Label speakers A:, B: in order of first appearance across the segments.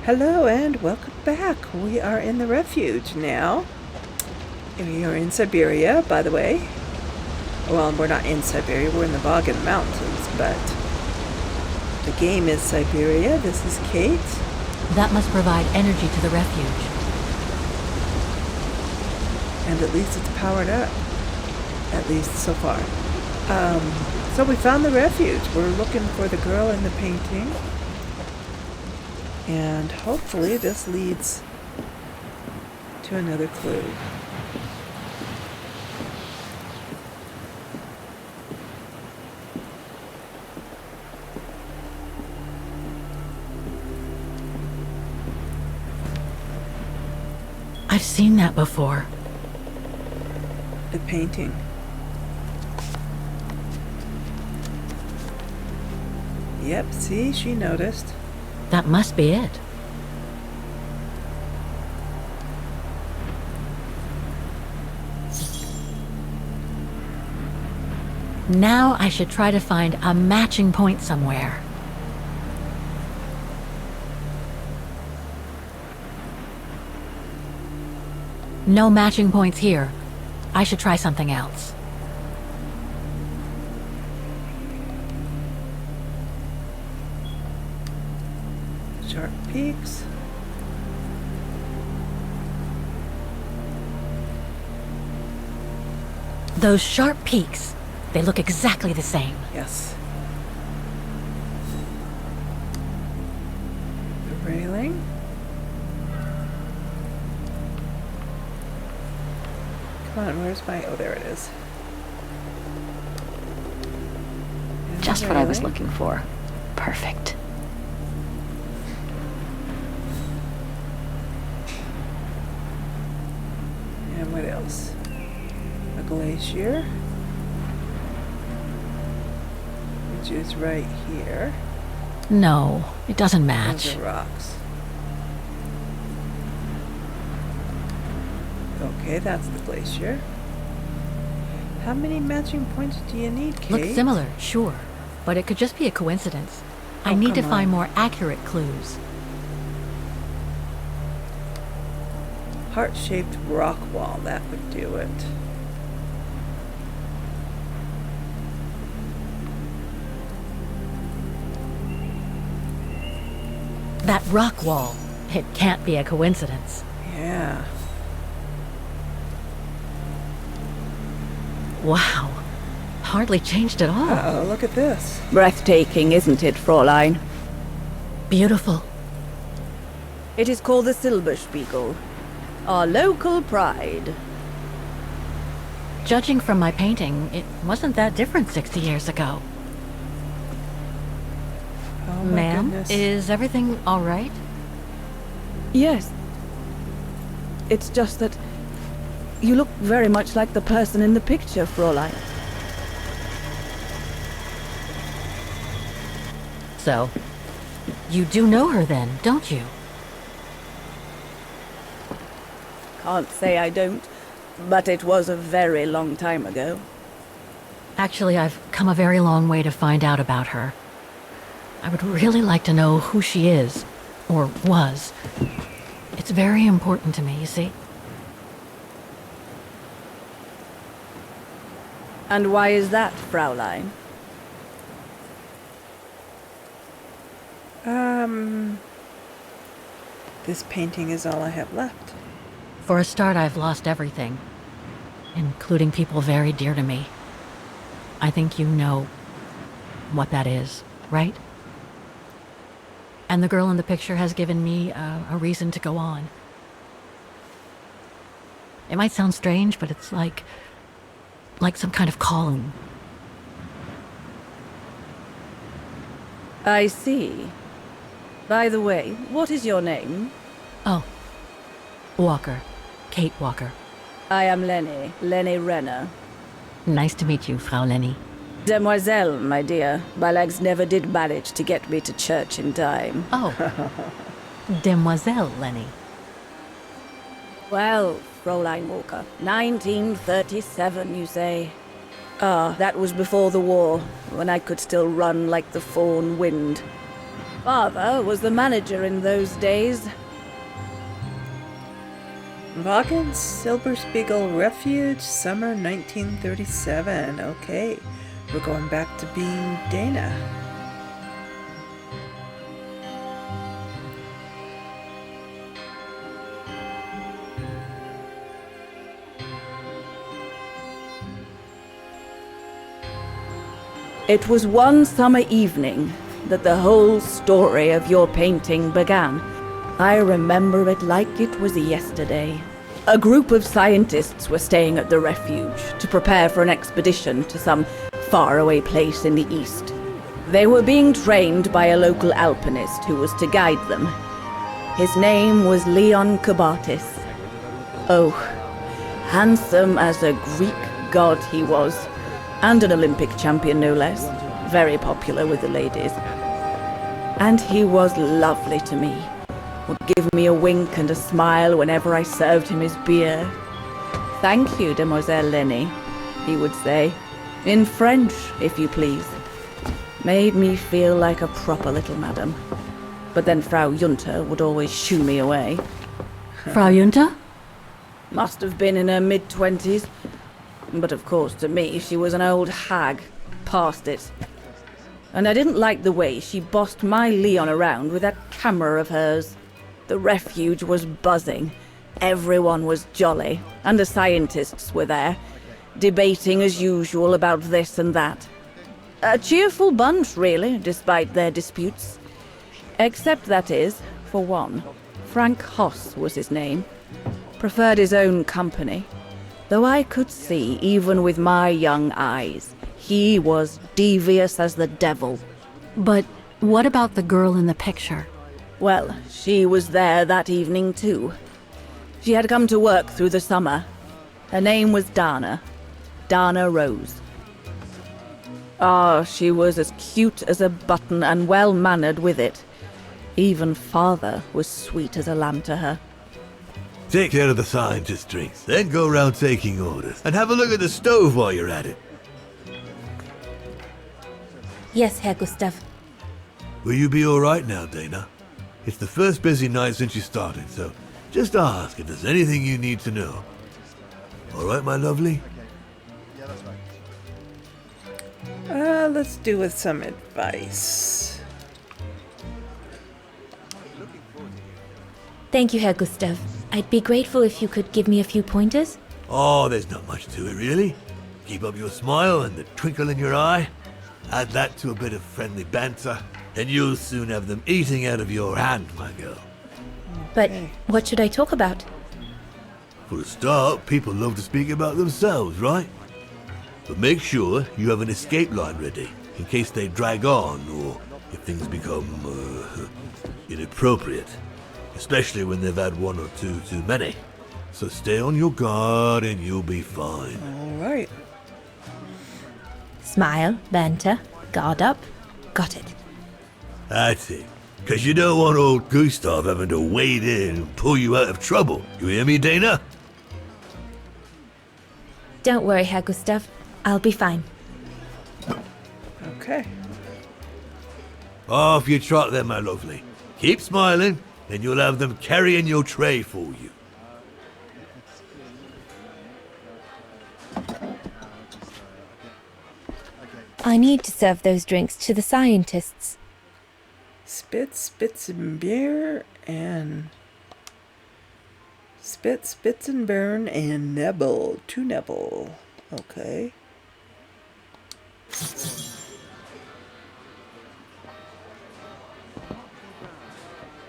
A: Hello and welcome back. We are in the refuge now. We are in Syberia, by the way. Well, we're not in Syberia, we're in the Vaghen mountains, but the game is Syberia. This is Kate.
B: That must provide energy to the refuge.
A: And at least it's powered up. At least so far. So we found the refuge. We're looking for the girl in the painting. And hopefully this leads to another clue.
B: I've seen that before.
A: The painting. Yep, see, she noticed.
B: That must be it. Now I should try to find a matching point somewhere. No matching points here. I should try something else.
A: Sharp peaks.
B: Those sharp peaks, they look exactly the same.
A: Yes. The railing. Come on, where's my... Oh, there it is. And
B: Just
A: the
B: what I was
A: railing.
B: looking for. Perfect.
A: And what else? A glacier. Which is right here.
B: No, it doesn't
A: Those
B: match.
A: are rocks. Okay, that's the glacier. How many matching points do you need, Kate?
B: Looks similar, sure, but it could just be a coincidence. I
A: Oh,
B: need to
A: come
B: find
A: on.
B: more accurate clues.
A: Heart-shaped rock wall, that would do it.
B: That rock wall, it can't be a coincidence.
A: Yeah.
B: Wow, hardly changed at all.
A: Uh-oh, look at this.
C: Breathtaking, isn't it, Fräulein?
B: Beautiful.
C: It is called the Silberspiegel, our local pride.
B: Judging from my painting, it wasn't that different 60 years ago.
A: Oh my
B: Ma'am,
A: goodness.
B: is everything all right?
C: Yes. It's just that you look very much like the person in the picture, Fräulein.
B: So, you do know her then, don't you?
C: Can't say I don't, but it was a very long time ago.
B: Actually, I've come a very long way to find out about her. I would really like to know who she is, or was. It's very important to me, you see?
C: And why is that, Fräulein?
A: This painting is all I have left.
B: For a start, I've lost everything, including people very dear to me. I think you know what that is, right? And the girl in the picture has given me a reason to go on. It might sound strange, but it's like some kind of calling.
C: I see. By the way, what is your name?
B: Oh, Walker. Kate Walker.
C: I am Lenny Renner.
B: Nice to meet you, Frau Lenny.
C: Demoiselle, my dear. My legs never did manage to get me to church in time.
B: Oh, Demoiselle Lenny.
C: Well, Fräulein Walker, 1937, you say? Ah, that was before the war, when I could still run like the fawn wind. Father was the manager in those days.
A: Vaghen Silberspiegel Refuge, summer 1937. Okay, we're going back to being Dana.
C: It was one summer evening that the whole story of your painting began. I remember it like it was yesterday. A group of scientists were staying at the refuge to prepare for an expedition to some faraway place in the east. They were being trained by a local alpinist who was to guide them. His name was Leon Kabatis. Oh, handsome as a Greek god he was, and an Olympic champion no less, very popular with the ladies. And he was lovely to me. Would give me a wink and a smile whenever I served him his beer. "Thank you, Demoiselle Lenny," he would say, in French, if you please. Made me feel like a proper little madam. But then Frau Junter would always shoo me away.
B: Frau Junta?
C: Must have been in her mid-20s. But of course, to me, she was an old hag. Past it. And I didn't like the way she bossed my Leon around with that camera of hers. The refuge was buzzing. Everyone was jolly, and the scientists were there, debating as usual about this and that. A cheerful bunch, really, despite their disputes. Except, that is, for one, Frank Hoss was his name. Preferred his own company. Though I could see, even with my young eyes, he was devious as the devil.
B: But what about the girl in the picture?
C: Well, she was there that evening too. She had come to work through the summer. Her name was Dana Roze. Ah, she was as cute as a button and well-mannered with it. Even father was sweet as a lamb to her.
D: Take care of the scientist drinks, then go round taking orders. And have a look at the stove while you're at it.
E: Yes, Herr Gustav.
D: Will you be alright now, Dana? It's the first busy night since you started, so just ask if there's anything you need to know. Alright, my lovely?
A: Let's do with some advice.
E: Thank you, Herr Gustav. I'd be grateful if you could give me a few pointers.
D: Oh, there's not much to it, really. Keep up your smile and the twinkle in your eye. Add that to a bit of friendly banter, and you'll soon have them eating out of your hand, my girl.
E: But what should I talk about?
D: For a start, people love to speak about themselves, right? But make sure you have an escape line ready, in case they drag on, or if things become, inappropriate. Especially when they've had one or two too many. So stay on your guard and you'll be fine.
A: All right.
E: Smile, banter, guard up. Got it.
D: That's it. Because you don't want old Gustav having to wade in and pull you out of trouble. You hear me, Dana?
E: Don't worry, Herr Gustav. I'll be fine.
A: Okay.
D: Off you trot then, my lovely. Keep smiling, and you'll have them carrying your tray for you.
E: I need to serve those drinks to the scientists.
A: Spitzenbeer and Spitzenburn and Nebel. 2 Nebel. Okay.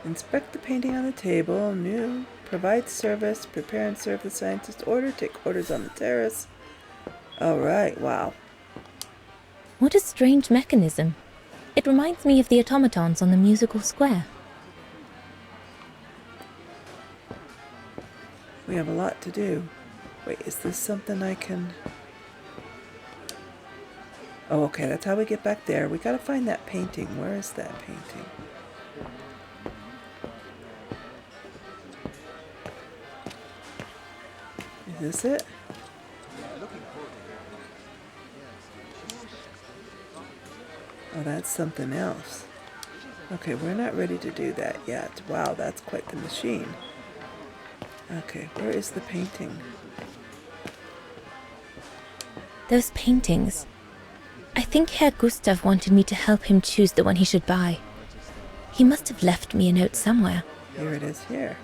A: Inspect the painting on the table. New. Provide service. Prepare and serve the scientist order. Take orders on the terrace. Alright, wow.
E: What a strange mechanism. It reminds me of the automatons on the musical square.
A: We have a lot to do. Wait, is this something I can... Oh, okay, that's how we get back there. We gotta find that painting. Where is that painting? Is this it? Oh, that's something else. Okay, we're not ready to do that yet. Wow, that's quite the machine. Okay, where is the painting?
E: Those paintings. I think Herr Gustav wanted me to help him choose the one he should buy. He must have left me a note somewhere.
A: Here it is here.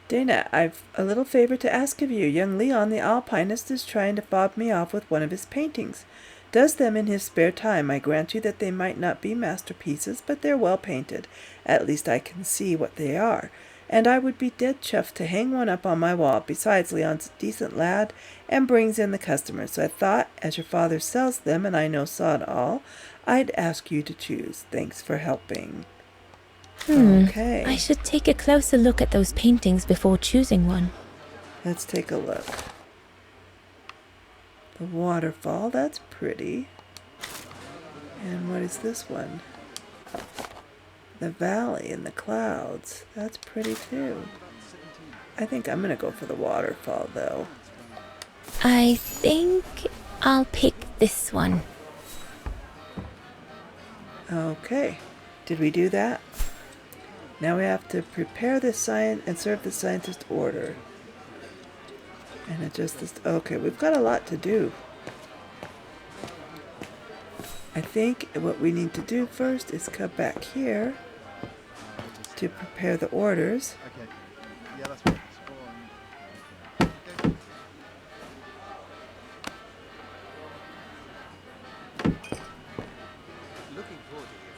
A: Dana, I've a little favor to ask of you. Young Leon, the alpinist, is trying to fob me off with one of his paintings. Does them in his spare time. I grant you that they might not be masterpieces, but they're well painted. At least I can see what they are. And I would be dead chuffed to hang one up on my wall. Besides, Leon's a decent lad and brings in the customers. So I thought, as your father sells them and I know sod all, I'd ask you to choose. Thanks for helping. Okay.
E: I should take a closer look at those paintings before choosing one.
A: Let's take a look. The waterfall, that's pretty. And what is this one? The valley and the clouds, that's pretty too. I think I'm gonna go for the waterfall though.
E: I think I'll pick this one.
A: Okay, did we do that? Now we have to prepare the science and serve the scientist order. And adjust this. Okay, we've got a lot to do. I think what we need to do first is come back here to prepare the orders.
F: Okay. Yeah, that's fine.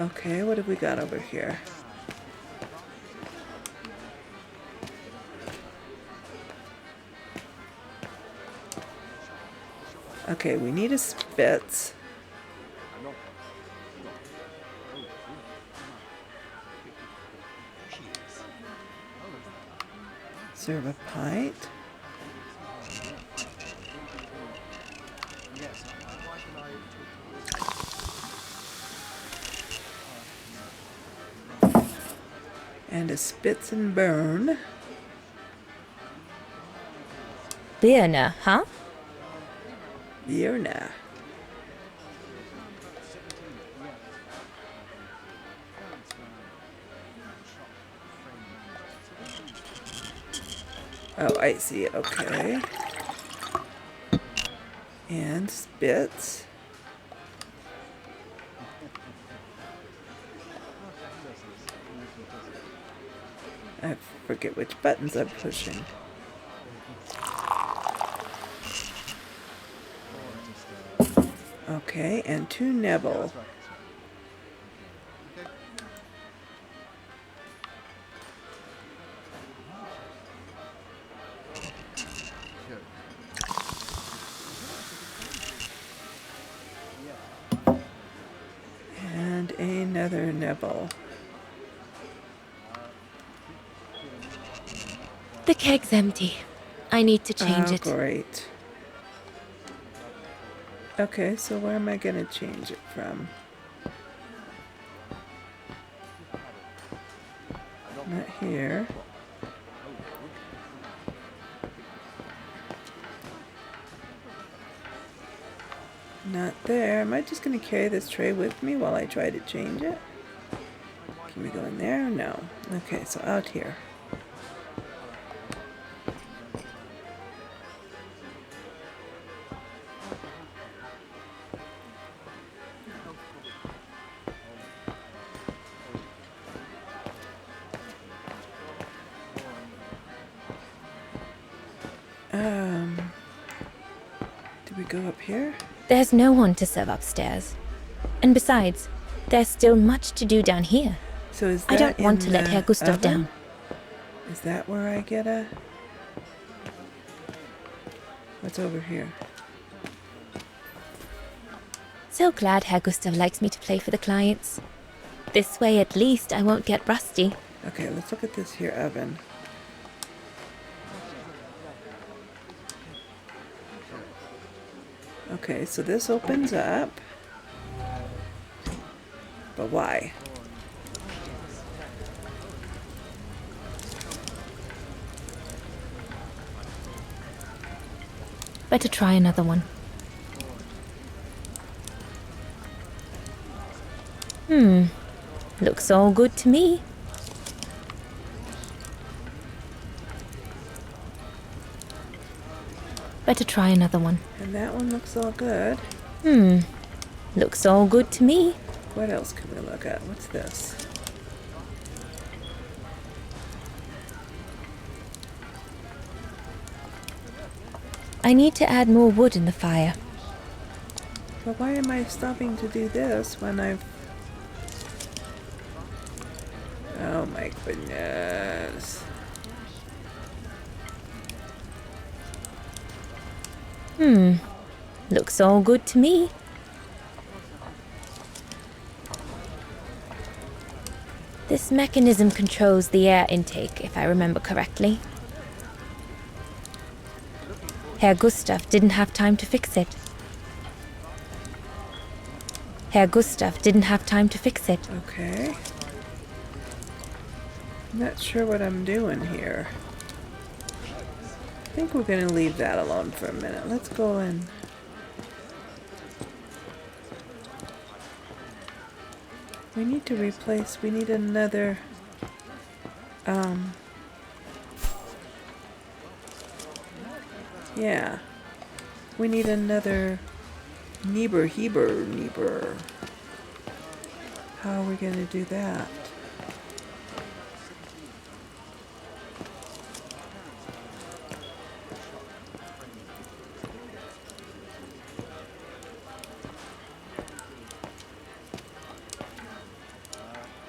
A: Okay, what have we got over here? Okay, we need a spitz. Serve a pint. And a spitz and burn.
E: Birne, huh?
A: Birne. Oh, I see. Okay. And spitz. I forget which buttons I'm pushing. Okay, and 2 Nebel. And another Nebel.
E: The keg's empty. I need to change it.
A: Great. Okay, so where am I going to change it from? Not here. Not there. Am I just going to carry this tray with me while I try to change it? Can we go in there? No. Okay, so out here. Do we go up here?
E: There's no one to serve upstairs. And besides, there's still much to do down here.
A: So is that
E: I don't want
A: in
E: to let
A: the
E: Herr Gustav
A: oven?
E: down.
A: Is that where I get a... What's over here?
E: So glad Herr Gustav likes me to play for the clients. This way at least I won't get rusty.
A: Okay, let's look at this here oven. Okay, so this opens up. But why?
E: Better try another one. Looks all good to me. Better try another one.
A: And that one looks all good.
E: Looks all good to me.
A: What else can we look at? What's this?
E: I need to add more wood in the fire.
A: But why am I stopping to do this when I've... Oh my goodness.
E: Looks all good to me. This mechanism controls the air intake, if I remember correctly. Herr Gustav didn't have time to fix it. Herr Gustav didn't have time to fix it.
A: Okay. I'm not sure what I'm doing here. I think we're going to leave that alone for a minute. Let's go and... We need to replace... We need another... Yeah. We need another... Niebuhr. How are we going to do that?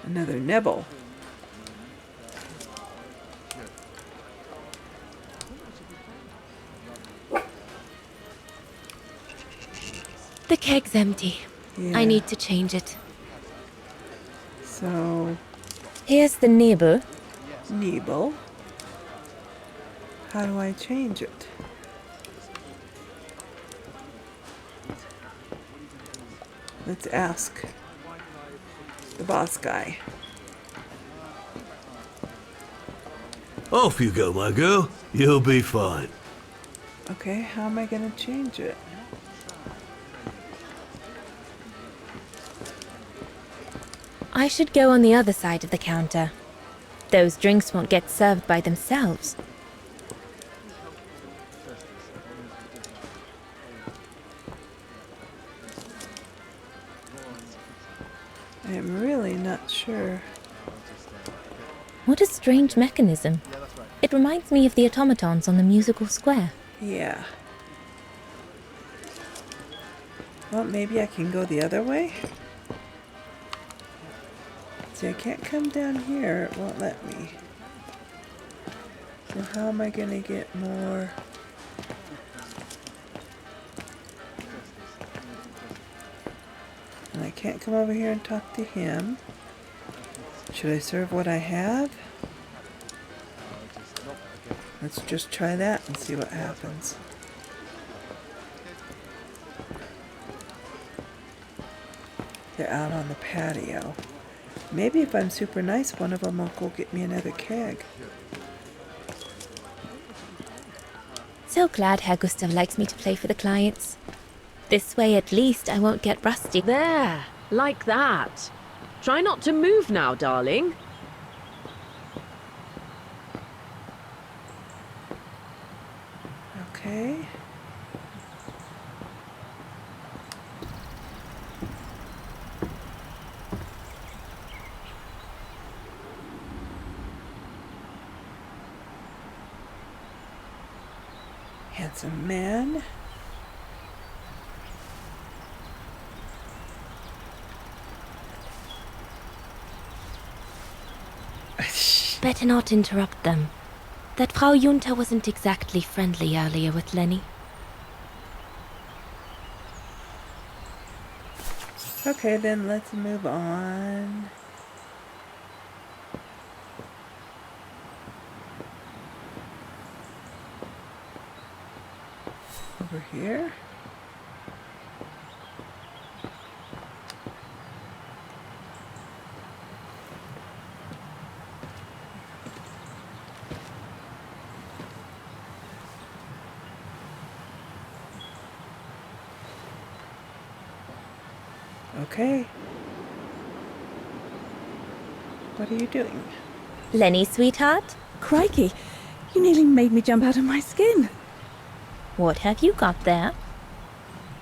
A: Another nibble.
E: The keg's empty.
A: Yeah.
E: I need to change it.
A: So,
E: Here's the nibble.
A: Nebel. How do I change it? Let's ask the boss guy.
D: Off you go, my girl. You'll be fine.
A: Okay, how am I going to change it?
E: I should go on the other side of the counter. Those drinks won't get served by themselves.
A: I am really not sure.
E: What a strange mechanism. It reminds me of the automatons on the musical square.
A: Yeah. Well, maybe I can go the other way? See, I can't come down here. It won't let me. So how am I going to get more... And I can't come over here and talk to him. Should I serve what I have? Let's just try that and see what happens. They're out on the patio. Maybe if I'm super nice, one of them will go get me another keg.
E: So glad Herr Gustav likes me to play for the clients. This way at least I won't get rusty.
G: There, like that. Try not to move now, darling.
A: Okay. Handsome man.
E: Better not interrupt them. That Frau Junta wasn't exactly friendly earlier with Lenny.
A: Okay, then let's move on. Over here. Okay. What are you doing?
E: Lenny, sweetheart,
C: Crikey, you nearly made me jump out of my skin.
E: what have you got there?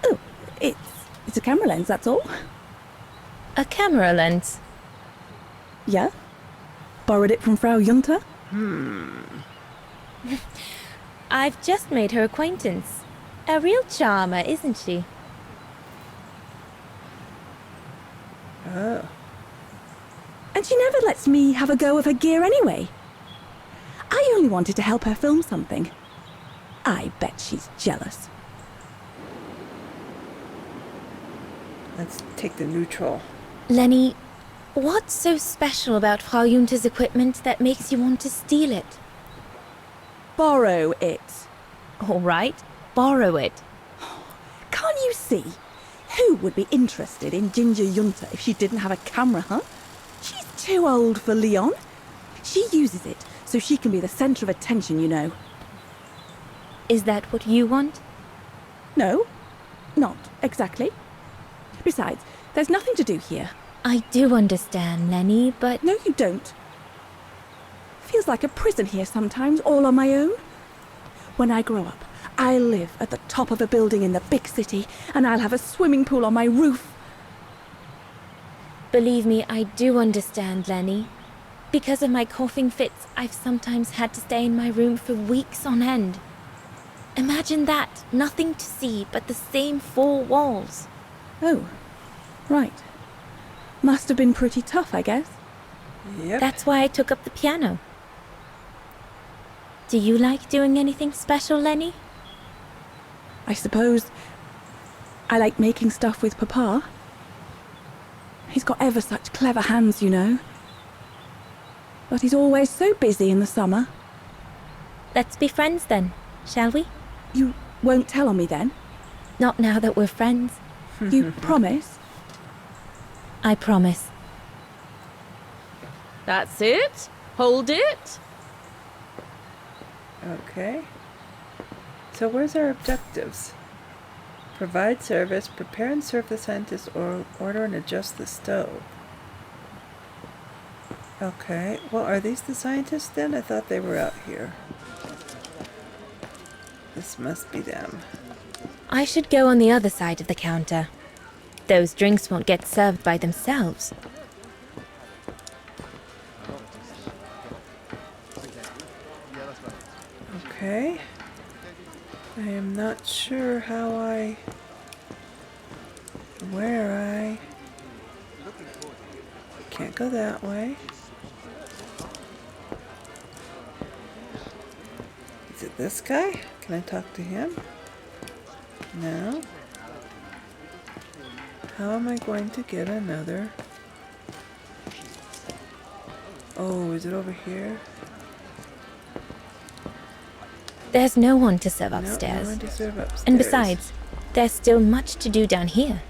C: Oh, it's a camera lens, that's all.
E: A camera lens.
C: Yeah? Borrowed it from Frau Junta?
E: I've just made her acquaintance. A real charmer, isn't she?
A: Oh.
C: And she never lets me have a go of her gear anyway. I only wanted to help her film something. I bet she's jealous.
A: Let's take the neutral.
E: Lenny, what's so special about Frau Junta's equipment that makes you want to steal it?
C: Borrow it.
E: All right, borrow it.
C: Can't you see? Who would be interested in Ginger Junta if she didn't have a camera, huh? She's too old for Leon. She uses it so she can be the centre of attention, you know.
E: Is that what you want?
C: No, not exactly. Besides, there's nothing to do here.
E: I do understand, Lenny, but
C: No, you don't. Feels like a prison here sometimes, all on my own. When I grow up, I'll live at the top of a building in the big city, and I'll have a swimming pool on my roof.
E: believe me, I do understand, Lenny. Because of my coughing fits, I've sometimes had to stay in my room for weeks on end. Imagine that, nothing to see but the same four walls.
C: Oh, right. Must have been pretty tough, I guess.
A: Yep.
E: That's why I took up the piano. Do you like doing anything special, Lenny?
C: I suppose I like making stuff with Papa. He's got ever such clever hands, you know. But he's always so busy in the summer.
E: Let's be friends then, shall we?
C: You won't tell on me then?
E: Not now that we're friends.
C: You promise?
E: I promise.
G: That's it. Hold it.
A: Okay. So where's our objectives? Provide service, prepare and serve the scientist, or order and adjust the stove. Okay. Well, are these the scientists then? I thought they were out here. This must be them.
E: I should go on the other side of the counter. Those drinks won't get served by themselves.
A: Okay. I am not sure where I can't go that way. Is it this guy? Can I talk to him? No. How am I going to get another? Oh, is it over here?
E: There's no one to serve
A: No,
E: upstairs.
A: no one to serve upstairs.
E: And besides, there's still much to do down here.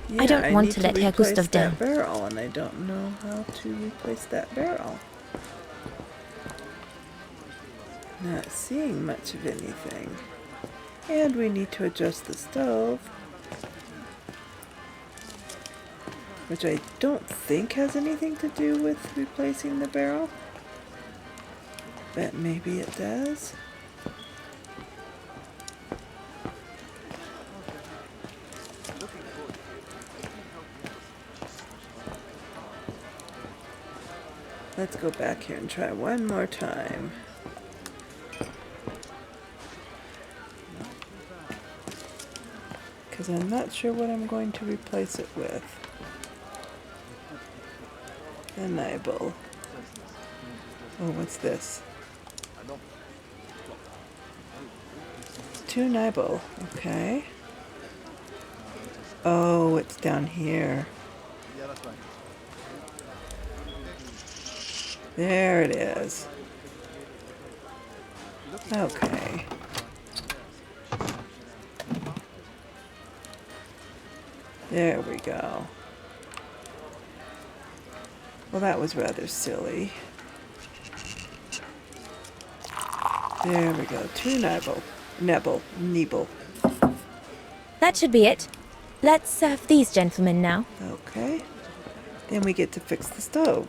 A: Yeah,
E: I don't want
A: need
E: to let Herr
A: replace
E: Gustav down.
A: that barrel, and I don't know how to replace that barrel. Not seeing much of anything. And we need to adjust the stove, which I don't think has anything to do with replacing the barrel. But maybe it does. Let's go back here and try one more time. Because I'm not sure what I'm going to replace it with. The nibble. Oh, what's this? 2 nibble. Okay. Oh, it's down here. There it is. Okay. There we go. Well, that was rather silly. There we go. 2 nibble.
E: That should be it. Let's serve these gentlemen now.
A: Okay. Then we get to fix the stove.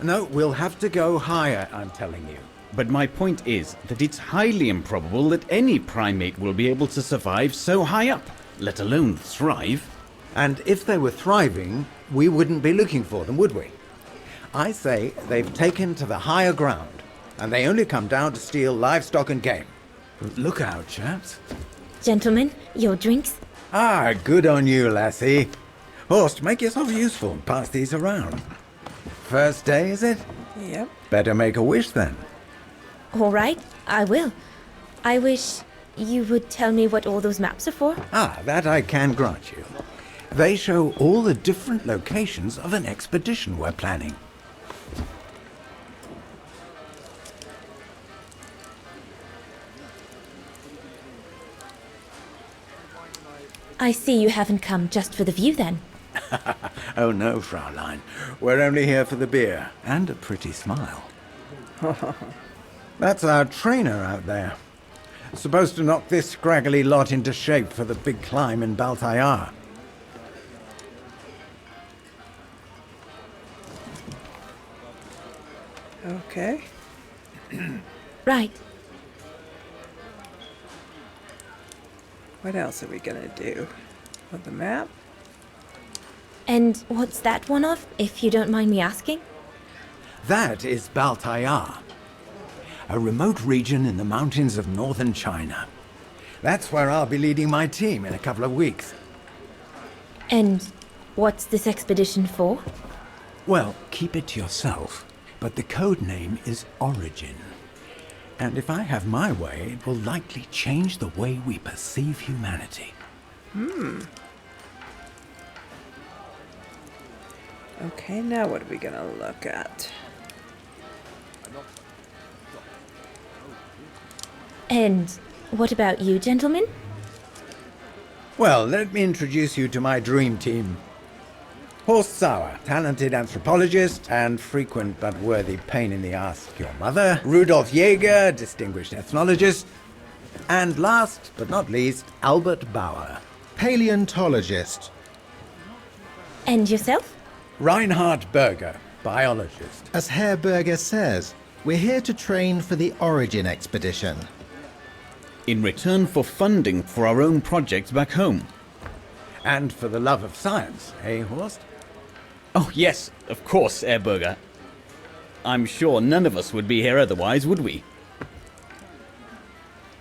H: No, we'll have to go higher, I'm telling you.
I: But my point is that it's highly improbable that any primate will be able to survive so high up, let alone thrive.
H: And if they were thriving, we wouldn't be looking for them, would we? I say they've taken to the higher ground, and they only come down to steal livestock and game. Look out, chaps.
E: Gentlemen, your drinks?
H: Ah, good on you, lassie. Horst, make yourself useful and pass these around. First day, is it?
A: Yep.
H: Better make a wish then.
E: All right, I will. I wish you would tell me what all those maps are for.
H: Ah, that I can grant you. They show all the different locations of an expedition we're planning.
E: I see you haven't come just for the view then.
H: Oh no, Fraulein. We're only here for the beer and a pretty smile. That's our trainer out there. Supposed to knock this scraggly lot into shape for the big climb in Baltayar.
A: Okay.
E: Right.
A: What else are we gonna do? With the map?
E: And what's that one of, if you don't mind me asking?
H: That is Baltayar, a remote region in the mountains of northern China. That's where I'll be leading my team in a couple of weeks.
E: And what's this expedition for?
H: Well, keep it to yourself, but the code name is Origin. And if I have my way, it will likely change the way we perceive humanity.
A: Okay, now what are we gonna look at?
E: And what about you, gentlemen?
H: Well, let me introduce you to my dream team. Horst Sauer, talented anthropologist and frequent but worthy pain in the ass to your mother. Rudolf Jäger, distinguished ethnologist. And last but not least, Albert Bauer,
J: Paleontologist.
E: And yourself?
H: Reinhard Berger, biologist.
J: As Herr Berger says, we're here to train for the Origin expedition.
I: In return for funding for our own projects back home.
H: And for the love of science, eh, Horst?
I: Oh yes, of course, Herr Berger. I'm sure none of us would be here otherwise, would we?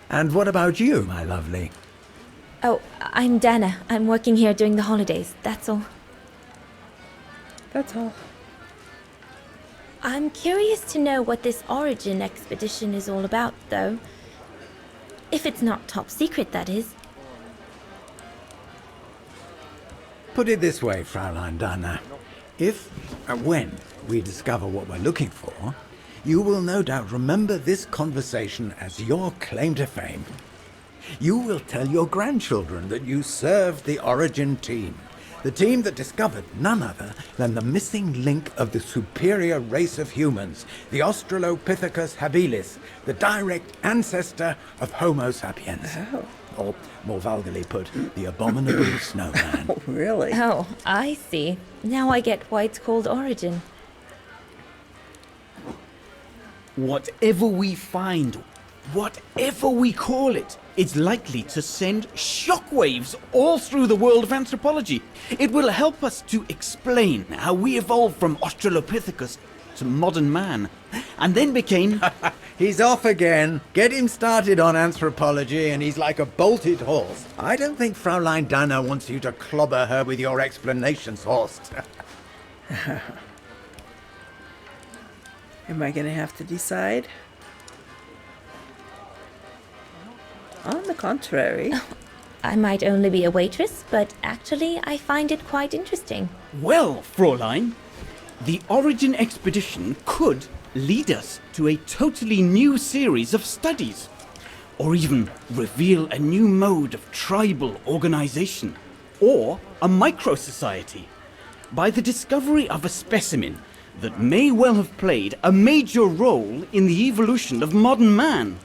H: And what about you, my lovely?
E: Oh, I'm Dana. I'm working here during the holidays, that's all.
A: That's all.
E: I'm curious to know what this Origin expedition is all about, though. If it's not top secret, that is.
H: Put it this way, Fraulein Dana. If and when we discover what we're looking for, you will no doubt remember this conversation as your claim to fame. You will tell your grandchildren that you served the Origin team, the team that discovered none other than the missing link of the superior race of humans, the Australopithecus habilis, the direct ancestor of Homo sapiens.
A: Oh.
H: Or, more vulgarly put, the abominable snowman.
A: Oh, really?
E: Oh, I see. Now I get why it's called Origin.
I: Whatever we find, whatever we call it, it's likely to send shockwaves all through the world of anthropology. It will help us to explain how we evolved from Australopithecus to modern man, and then became...
H: He's off again. Get him started on anthropology and he's like a bolted horse. I don't think Fraulein Dana wants you to clobber her with your explanations, Horst.
A: Am I gonna have to decide? On the contrary.
E: I might only be a waitress, but actually I find it quite interesting.
I: Well, Fräulein, the Origin expedition could lead us to a totally new series of studies, or even reveal a new mode of tribal organization, or a micro-society, by the discovery of a specimen that may well have played a major role in the evolution of modern man.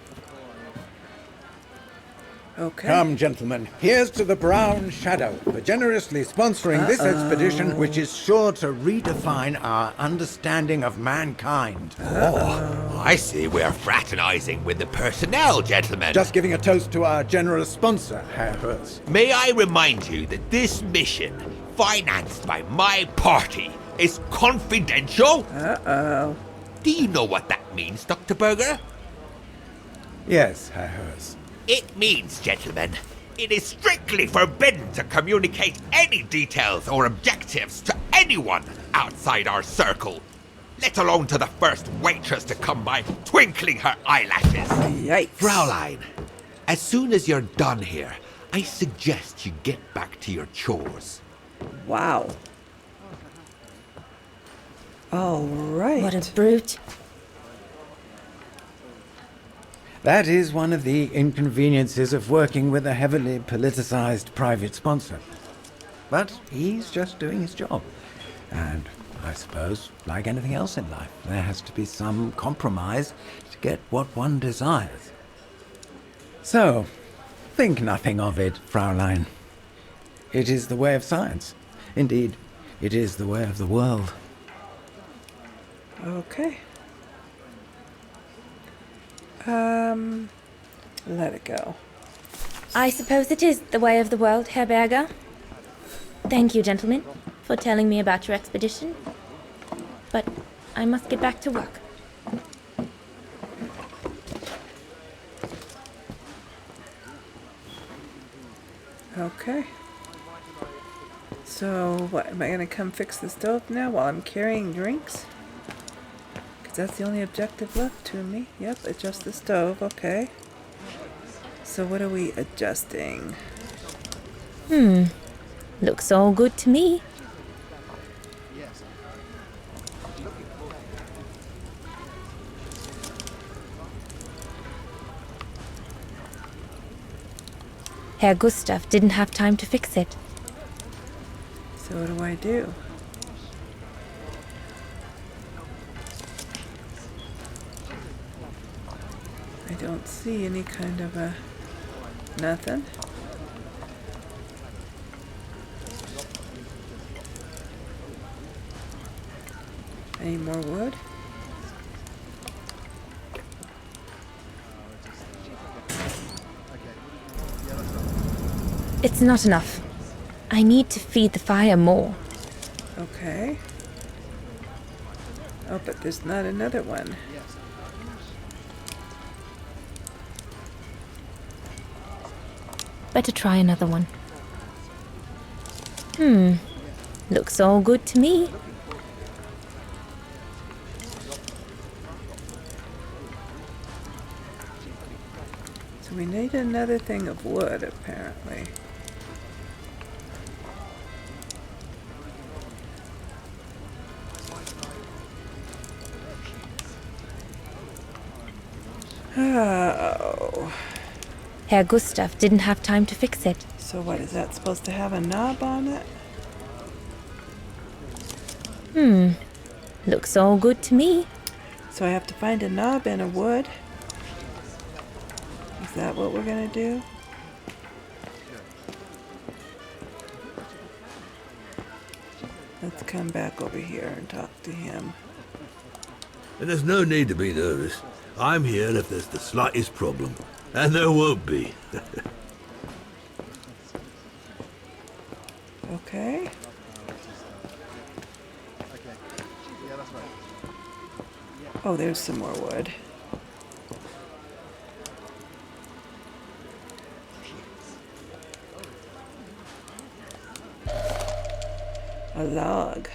A: Okay.
H: Come, gentlemen, here's to the Brown Shadow for generously sponsoring this expedition, which is sure to redefine our understanding of mankind.
D: Oh, I see we're fraternizing with the personnel, gentlemen.
H: Just giving a toast to our generous sponsor, Herr Hurst.
D: May I remind you that this mission, financed by my party, is confidential?
A: Uh-oh.
D: Do you know what that means, Dr. Berger?
H: Yes, Herr Hurst.
D: It means, gentlemen, it is strictly forbidden to communicate any details or objectives to anyone outside our circle, let alone to the first waitress to come by twinkling her eyelashes.
A: Yikes.
D: Fraulein, as soon as you're done here, I suggest you get back to your chores.
A: Wow. All right.
E: What a brute.
H: That is one of the inconveniences of working with a heavily politicized private sponsor. But he's just doing his job. And I suppose, like anything else in life, there has to be some compromise to get what one desires. So, think nothing of it, Fraulein. It is the way of science. Indeed, it is the way of the world.
A: Okay. Let it go.
E: I suppose it is the way of the world, Herr Berger. Thank you, gentlemen, for telling me about your expedition. But I must get back to work.
A: Okay. So, what, am I gonna come fix the stove now while I'm carrying drinks? Because that's the only objective left to me. Yep, adjust the stove, okay. So what are we adjusting?
E: Looks all good to me. Herr Gustav didn't have time to fix it.
A: So what do I do? I don't see any kind of a... nothing. Any more wood?
E: It's not enough. I need to feed the fire more.
A: Okay. Oh, but there's not another one.
E: Better try another one. Looks all good to me.
A: So we need another thing of wood, apparently. Oh.
E: Herr Gustav didn't have time to fix it.
A: So what, is that supposed to have a knob on it?
E: Looks all good to me.
A: So I have to find a knob and a wood? Is that what we're gonna do? Let's come back over here and talk to him.
D: And there's no need to be nervous. I'm here if there's the slightest problem. And there won't be.
A: Okay. Oh, there's some more wood. A log.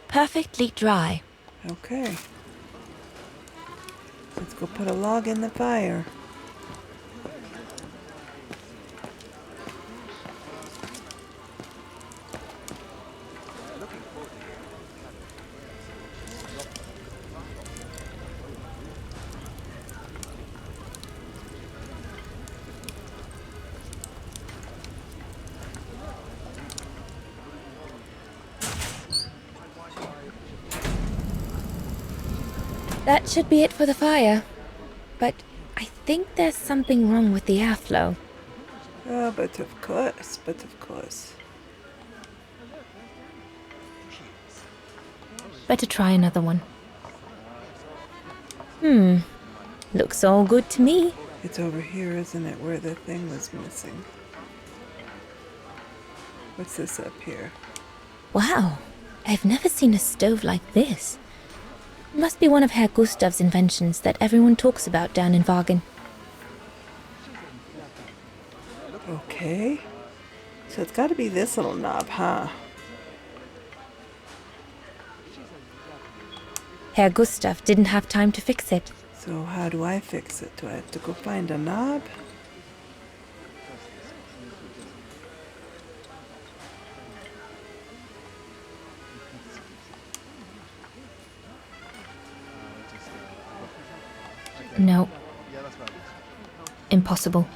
E: Perfectly dry.
A: Okay. Let's go put a log in the fire.
E: That should be it for the fire. But I think there's something wrong with the airflow.
A: Oh, but of course, but of course.
E: Better try another one. Looks all good to me.
A: It's over here, isn't it, where the thing was missing? What's this up here?
E: Wow, I've never seen a stove like this. Must be one of Herr Gustav's inventions that everyone talks about down in Vaghen.
A: Okay. So it's got to be this little knob, huh?
E: Herr Gustav didn't have time to fix it.
A: So how do I fix it? Do I have to go find a knob?
E: No. Impossible.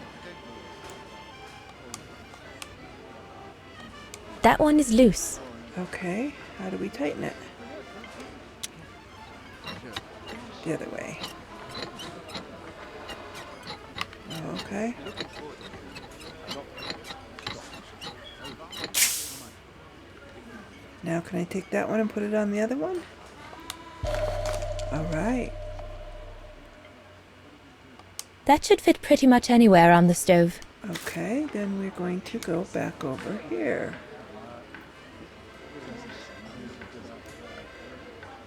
E: That one is loose.
A: Okay, how do we tighten it? The other way. Okay. Now can I take that one and put it on the other one? All right.
E: That should fit pretty much anywhere on the stove.
A: Okay, then we're going to go back over here.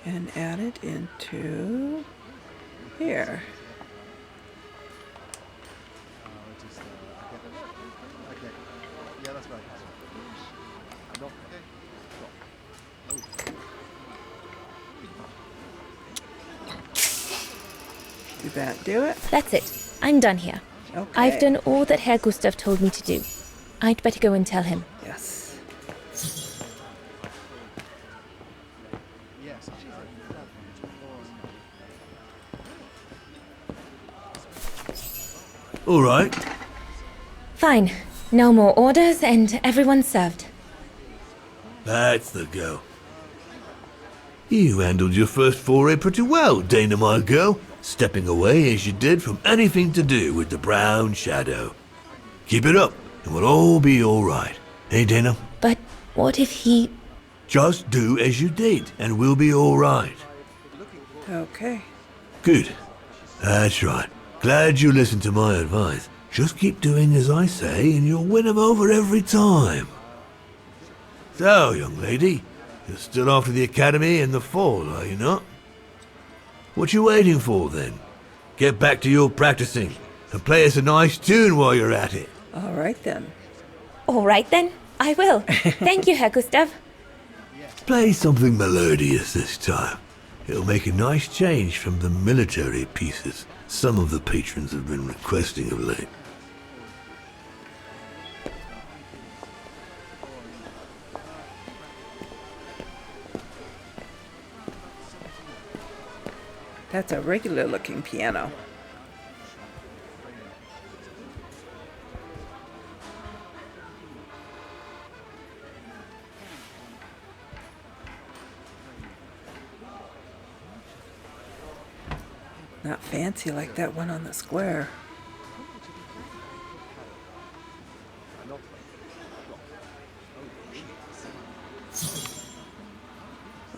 A: And add it into here. Did that do it?
E: That's it. I'm done here.
A: Okay.
E: I've done all that Herr Gustav told me to do. I'd better go and tell him.
A: Yes.
K: All right.
E: Fine. No more orders and everyone's served.
K: That's the go. You handled your first foray pretty well, Dana, my girl, stepping away as you did from anything to do with the Brown Shadow. Keep it up, and we'll all be all right. Hey, Dana?
E: But what if he...
K: Just do as you did, and we'll be all right.
A: Okay.
K: Good. That's right. Glad you listened to my advice. Just keep doing as I say, and you'll win 'em over every time. So, young lady, you're still off to the academy in the fall, are you not? What you waiting for, then? Get back to your practicing, and play us a nice tune while you're at it.
A: All right then.
E: All right then, I will. Thank you, Herr Gustav.
K: Play something melodious this time. It'll make a nice change from the military pieces some of the patrons have been requesting of late.
A: That's a regular looking piano. Not fancy like that one on the square.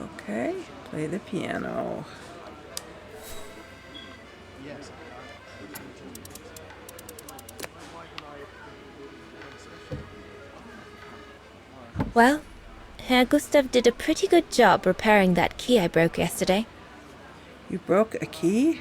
A: Okay, play the piano.
E: Well, Herr Gustav did a pretty good job repairing that key I broke yesterday.
A: You broke a key?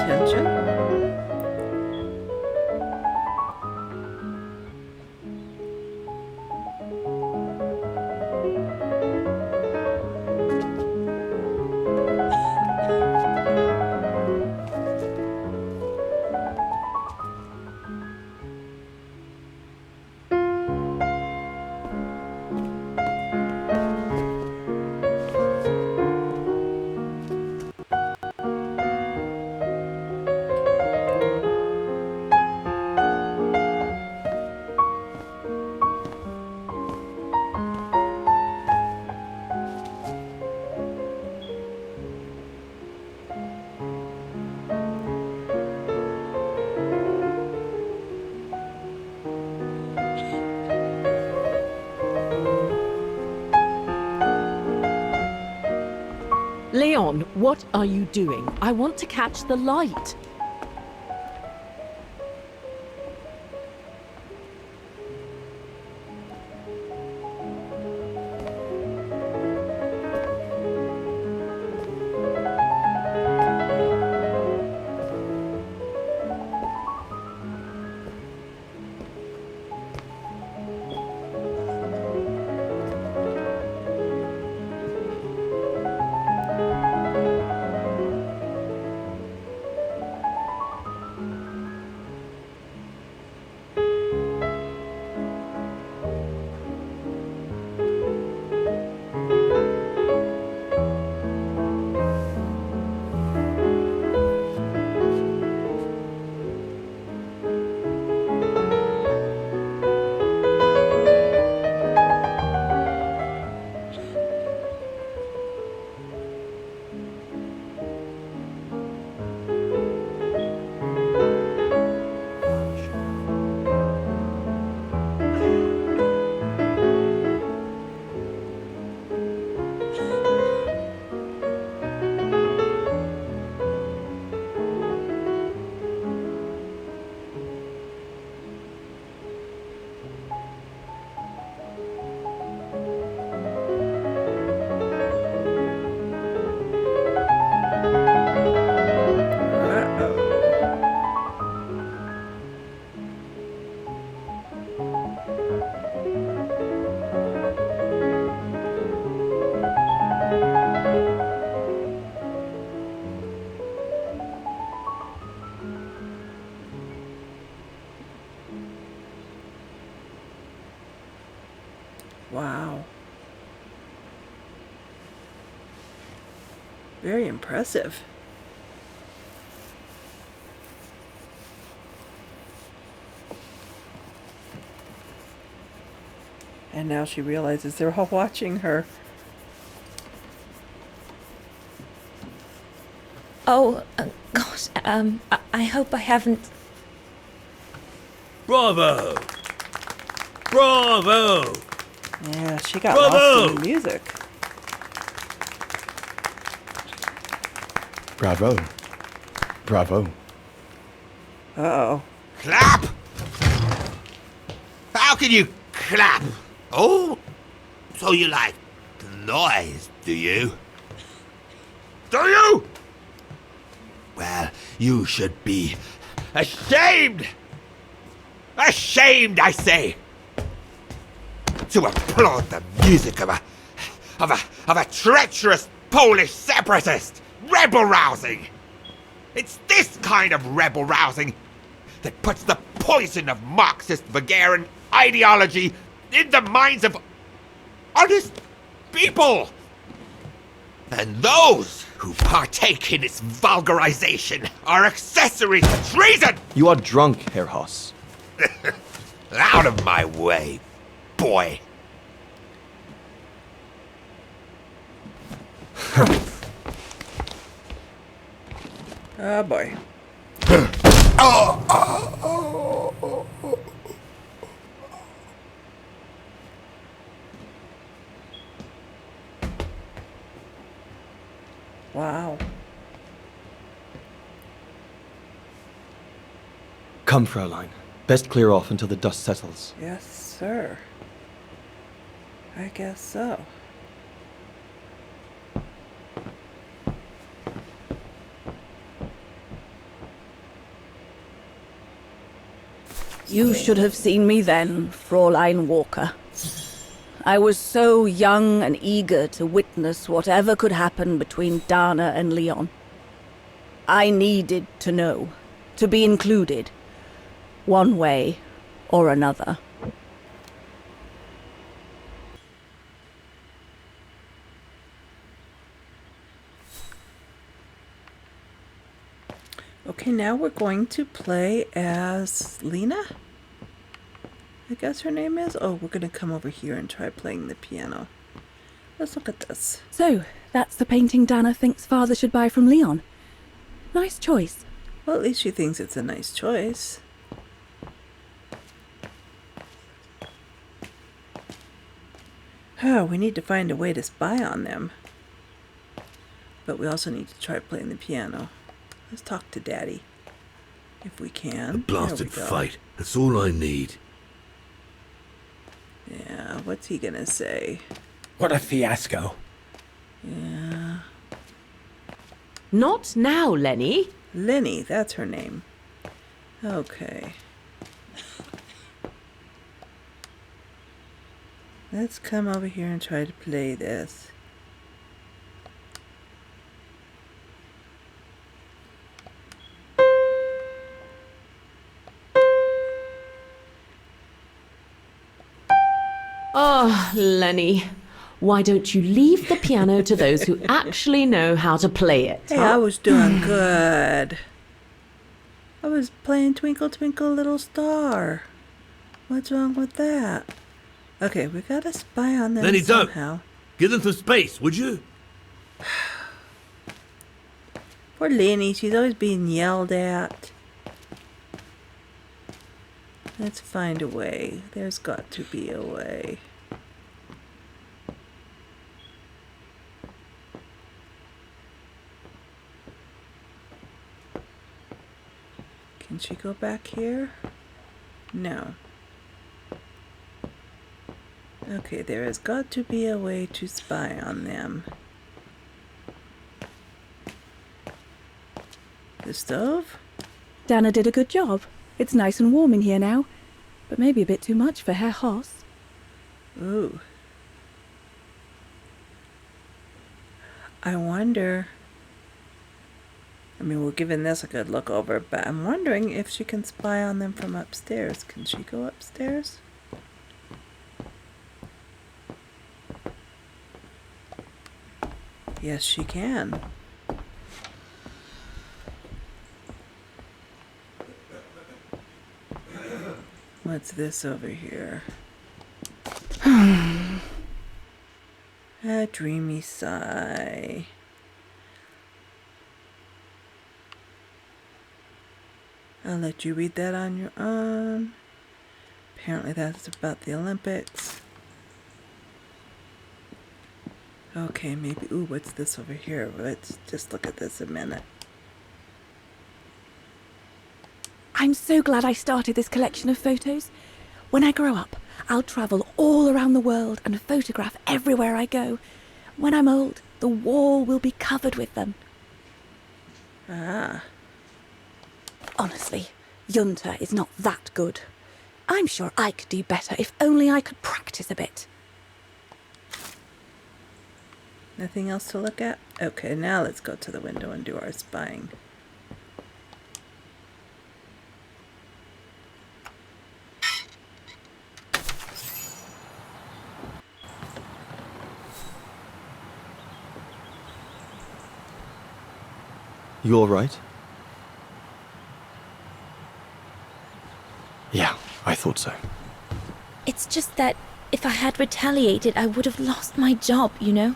A: attention.
G: Leon, what are you doing? I want to catch the light. Wow. Very impressive. And now she realizes they're all watching her.
E: Oh, gosh, I hope I haven't...
K: Bravo! Bravo!
A: Yeah, she got
K: Bravo!
A: lost in the music.
F: Bravo. Bravo.
A: Uh-oh.
D: Clap! How can you clap? Oh, so you like noise, do you? Do you? Well, you should be ashamed! Ashamed, I say! To applaud the music of a treacherous Polish separatist! Rebel rousing! It's this kind of rebel rousing that puts the poison of Marxist Vaghen ideology in the minds of honest people! And those who partake in its vulgarization are accessories to treason!
L: You are drunk, Herr Hoss.
D: Out of my way, boy.
A: Oh boy. Wow.
L: Come, Fraulein. Best clear off until the dust settles.
A: Yes, sir. I guess so.
C: You should have seen me then, Fraulein Walker. I was so young and eager to witness whatever could happen between Dana and Leon. I needed to know, to be included, one way or another.
A: Okay, now we're going to play as Lena? I guess her name is? Oh, we're going to come over here and try playing the piano. Let's look at this.
C: So, that's the painting Dana thinks Father should buy from Leon. Nice choice.
A: Well, at least she thinks it's a nice choice. Oh, we need to find a way to spy on them. But we also need to try playing the piano. Let's talk to Daddy. If we can.
K: A blasted fight. That's all I need.
A: Yeah, what's he gonna say?
H: What a fiasco.
A: Yeah.
G: Not now, Lenny.
A: Lenny, that's her name. Okay. Let's come over here and try to play this.
G: Oh, Lenny. Why don't you leave the piano to those who actually know how to play it?
A: Hey, I was doing good. I was playing Twinkle Twinkle Little Star. What's wrong with that? Okay, we gotta spy on them
K: Lenny,
A: somehow.
K: don't. Give them some space, would you?
A: Poor Lenny, she's always being yelled at. Let's find a way. There's got to be a way. Can she go back here? No. Okay, there has got to be a way to spy on them. The stove?
C: Dana did a good job. It's nice and warm in here now, but maybe a bit too much for Herr Hoss.
A: Ooh. I wonder... I mean, we're giving this a good look over, but I'm wondering if she can spy on them from upstairs. Can she go upstairs? Yes, she can. What's this over here? A dreamy sigh. I'll let you read that on your own. Apparently that's about the Olympics. Okay, maybe... Ooh, what's this over here? Let's just look at this a minute.
C: I'm so glad I started this collection of photos. When I grow up, I'll travel all around the world and photograph everywhere I go. When I'm old, the wall will be covered with them.
A: Ah.
C: Honestly, Junta is not that good. I'm sure I could do better if only I could practice a bit.
A: Nothing else to look at? Okay, now let's go to the window and do our spying.
L: You all right? Yeah, I thought so.
E: It's just that if I had retaliated, I would have lost my job, you know?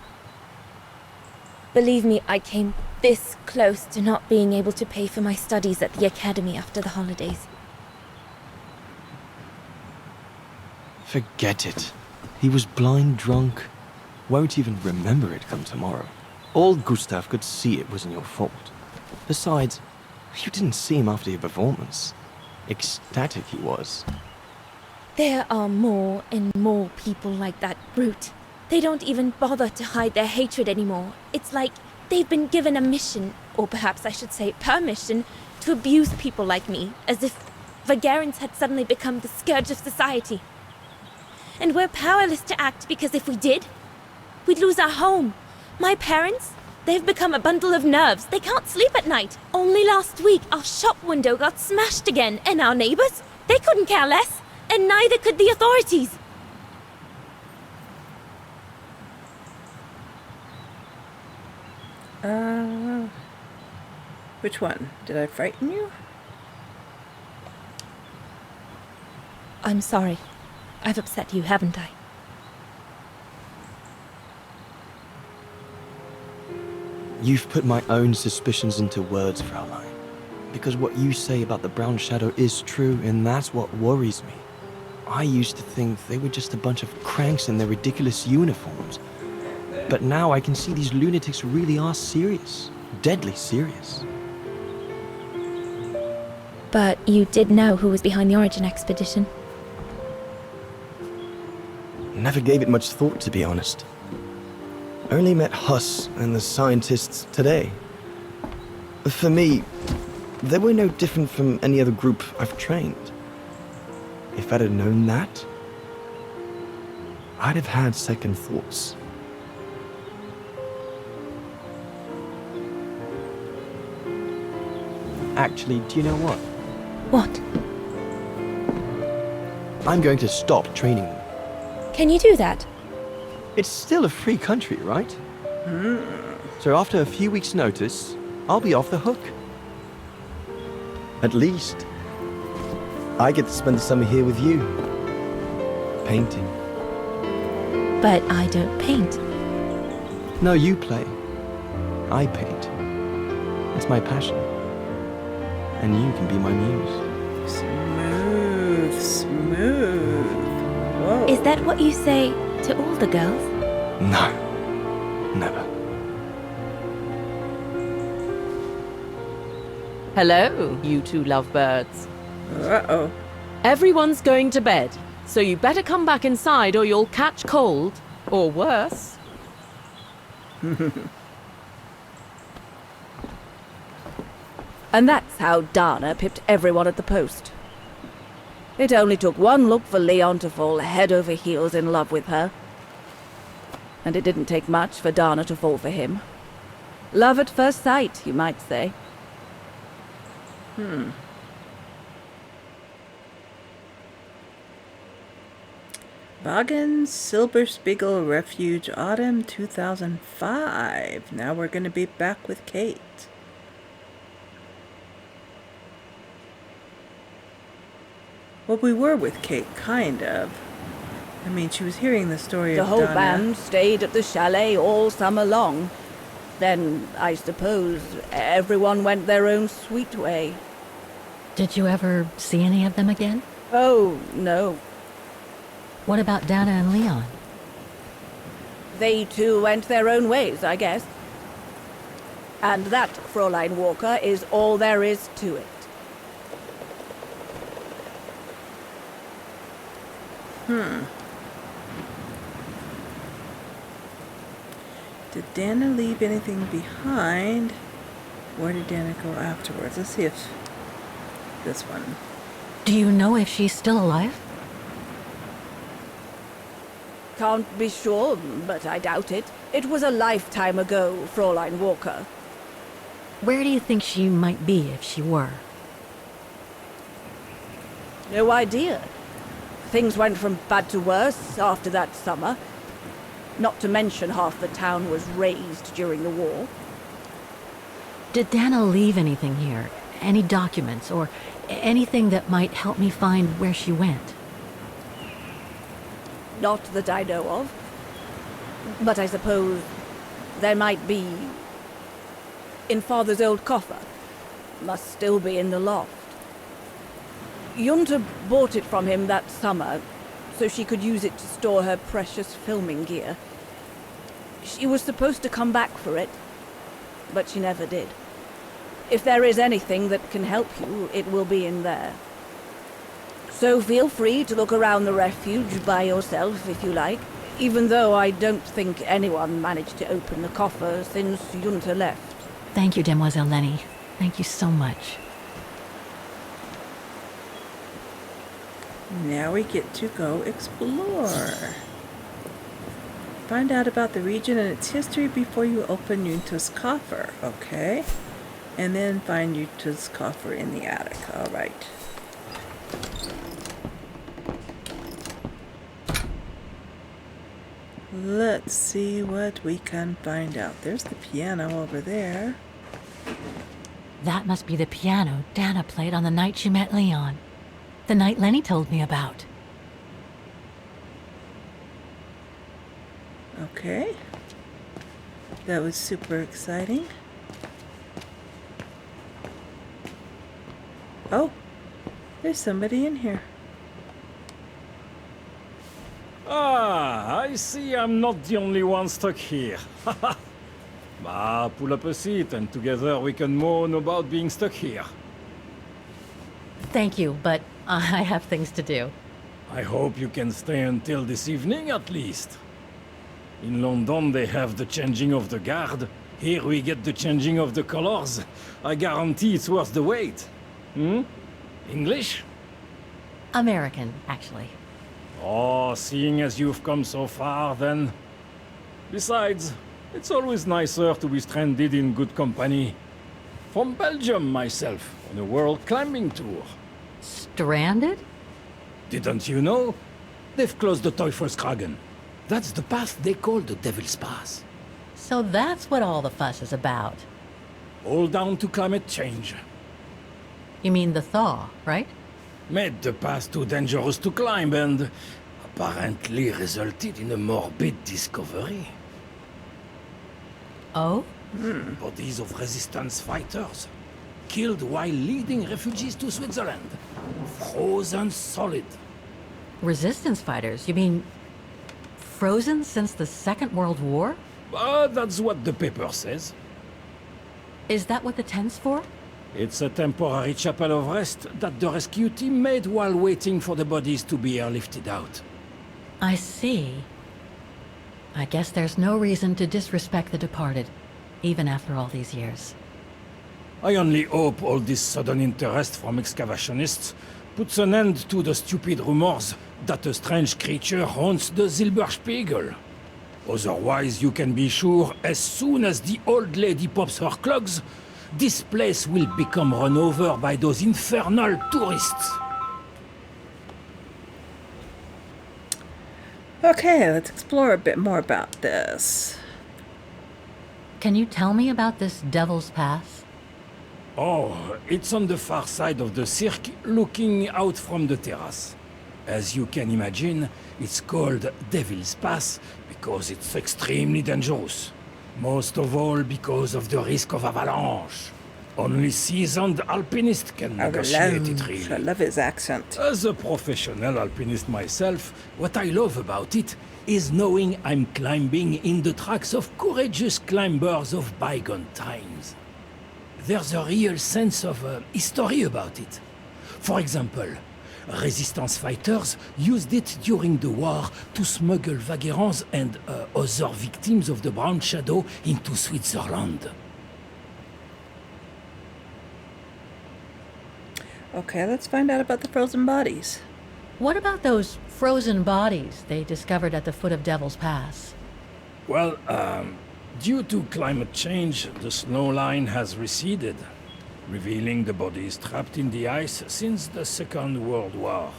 E: Believe me, I came this close to not being able to pay for my studies at the academy after the holidays.
L: Forget it. He was blind drunk. Won't even remember it come tomorrow. All Gustav could see it wasn't your fault. Besides, you didn't see him after your performance. Ecstatic he was.
E: There are more and more people like that brute. They don't even bother to hide their hatred anymore. It's like they've been given a mission, or perhaps I should say permission, to abuse people like me, as if Vaghens had suddenly become the scourge of society. And we're powerless to act because if we did, we'd lose our home. My parents, they've become a bundle of nerves. They can't sleep at night. Only last week, our shop window got smashed again, and our neighbors, they couldn't care less, and neither could the authorities.
A: Which one? Did I frighten you?
E: I'm sorry. I've upset you, haven't I?
L: You've put my own suspicions into words, Fraulein. Because what you say about the Brown Shadow is true, and that's what worries me. I used to think they were just a bunch of cranks in their ridiculous uniforms. But now I can see these lunatics really are serious. Deadly serious.
E: But you did know who was behind the Origin expedition.
L: Never gave it much thought, to be honest. Only met Huss and the scientists today. For me, they were no different from any other group I've trained. If I'd have known that, I'd have had second thoughts. Actually, do you know what?
E: What?
L: I'm going to stop training them.
E: Can you do that?
L: It's still a free country, right? So after a few weeks' notice, I'll be off the hook. At least, I get to spend the summer here with you. Painting.
E: But I don't paint.
L: No, you play. I paint. It's my passion. And you can be my muse.
A: Smooth, smooth. Whoa.
E: Is that what you say to all the girls?
L: No. Never.
G: Hello, you two lovebirds.
A: Uh-oh.
G: Everyone's going to bed, so you better come back inside or you'll catch cold. Or worse.
C: And that's how Dana pipped everyone at the post. It only took one look for Leon to fall head over heels in love with her. And it didn't take much for Dana to fall for him. Love at first sight, you might say.
A: Vaghen Silberspiegel Refuge, Autumn 2005. Now we're going to be back with Kate. Well, we were with Kate, kind of. I mean, she was hearing the story
C: The
A: of
C: whole
A: Dana.
C: band stayed at the chalet all summer long. Then, I suppose, everyone went their own sweet way.
B: Did you ever see any of them again?
C: Oh, no.
B: What about Dana and Leon?
C: They too went their own ways, I guess. And that, Fräulein Walker, is all there is to it.
A: Did Dana leave anything behind? Where did Dana go afterwards? Let's see if this one.
B: Do you know if she's still alive?
C: Can't be sure, but I doubt it. It was a lifetime ago, Fräulein Walker.
B: Where do you think she might be if she were?
C: No idea. Things went from bad to worse after that summer. Not to mention half the town was razed during the war.
B: Did Dana leave anything here? Any documents or anything that might help me find where she went?
C: Not that I know of. But I suppose there might be in Father's old coffer. Must still be in the loft. Junta bought it from him that summer, so she could use it to store her precious filming gear. She was supposed to come back for it, but she never did. If there is anything that can help you, it will be in there. So feel free to look around the refuge by yourself if you like, even though I don't think anyone managed to open the coffer since Junta left.
B: Thank you, Demoiselle Lenny. Thank you so much.
A: Now we get to go explore. Find out about the region and its history before you open Yunta's coffer, okay? And then find Yunta's coffer in the attic, alright. Let's see what we can find out. There's the piano over there.
B: That must be the piano Dana played on the night she met Leon. The night Lenny told me about.
A: Okay. That was super exciting. Oh, there's somebody in here.
M: Ah, I see I'm not the only one stuck here. Pull up a seat and together we can moan about being stuck here.
B: Thank you, but I have things to do.
M: I hope you can stay until this evening at least. In London they have the changing of the guard. Here we get the changing of the colors. I guarantee it's worth the wait. English?
B: American, actually.
M: Oh, seeing as you've come so far, then. Besides, it's always nicer to be stranded in good company. From Belgium, myself, on a world climbing tour.
B: Stranded?
M: Didn't you know? They've closed the Teufelskragen. That's the path they call the Devil's Pass.
B: So that's what all the fuss is about.
M: All down to climate change.
B: You mean the thaw, right?
M: Made the path too dangerous to climb and apparently resulted in a morbid discovery.
B: Oh?
M: Bodies of resistance fighters. Killed while leading refugees to Switzerland. Frozen solid.
B: Resistance fighters? You mean frozen since the Second World War?
M: That's what the paper says.
B: Is that what the tent's for?
M: It's a temporary chapel of rest that the rescue team made while waiting for the bodies to be airlifted out.
B: I see. I guess there's no reason to disrespect the departed, even after all these years.
M: I only hope all this sudden interest from excavationists puts an end to the stupid rumors that a strange creature haunts the Silberspiegel. Otherwise, you can be sure as soon as the old lady pops her clogs, this place will become run over by those infernal tourists.
A: Okay, let's explore a bit more about this.
B: Can you tell me about this Devil's Pass?
M: Oh, it's on the far side of the cirque, looking out from the terrace. As you can imagine, it's called Devil's Pass because it's extremely dangerous. Most of all because of the risk of avalanche. Only seasoned alpinists can negotiate it really.
A: I love his accent.
M: As a professional alpinist myself, what I love about it is knowing I'm climbing in the tracks of courageous climbers of bygone times. There's a real sense of history about it. For example, resistance fighters used it during the war to smuggle Vagherans and other victims of the Brown Shadow into Switzerland.
A: Okay, let's find out about the frozen bodies.
B: What about those frozen bodies they discovered at the foot of Devil's Pass?
M: Well, due to climate change, the snow line has receded, revealing the bodies trapped in the ice since the Second World War.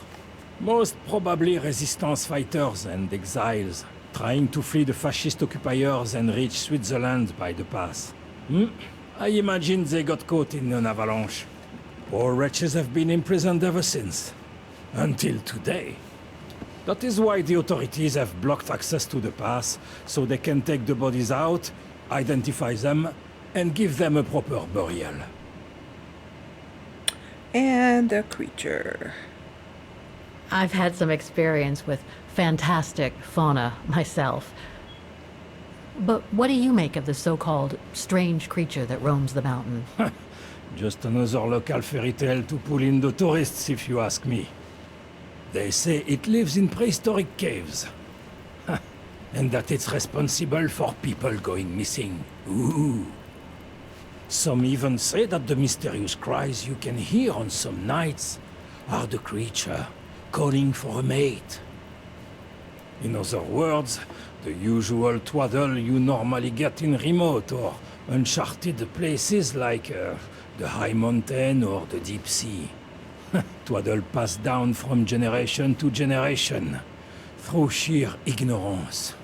M: Most probably resistance fighters and exiles, trying to flee the fascist occupiers and reach Switzerland by the pass. I imagine they got caught in an avalanche. Poor wretches have been imprisoned ever since. Until today. That is why the authorities have blocked access to the pass, so they can take the bodies out, identify them, and give them a proper burial.
A: And the creature.
B: I've had some experience with fantastic fauna myself. But what do you make of the so-called strange creature that roams the mountain?
M: Just another local fairy tale to pull in the tourists, if you ask me. They say it lives in prehistoric caves. And that it's responsible for people going missing. Ooh. Some even say that the mysterious cries you can hear on some nights are the creature calling for a mate. In other words, the usual twaddle you normally get in remote or uncharted places like the high mountain or the deep sea. Twaddle passed down from generation to generation, through sheer ignorance.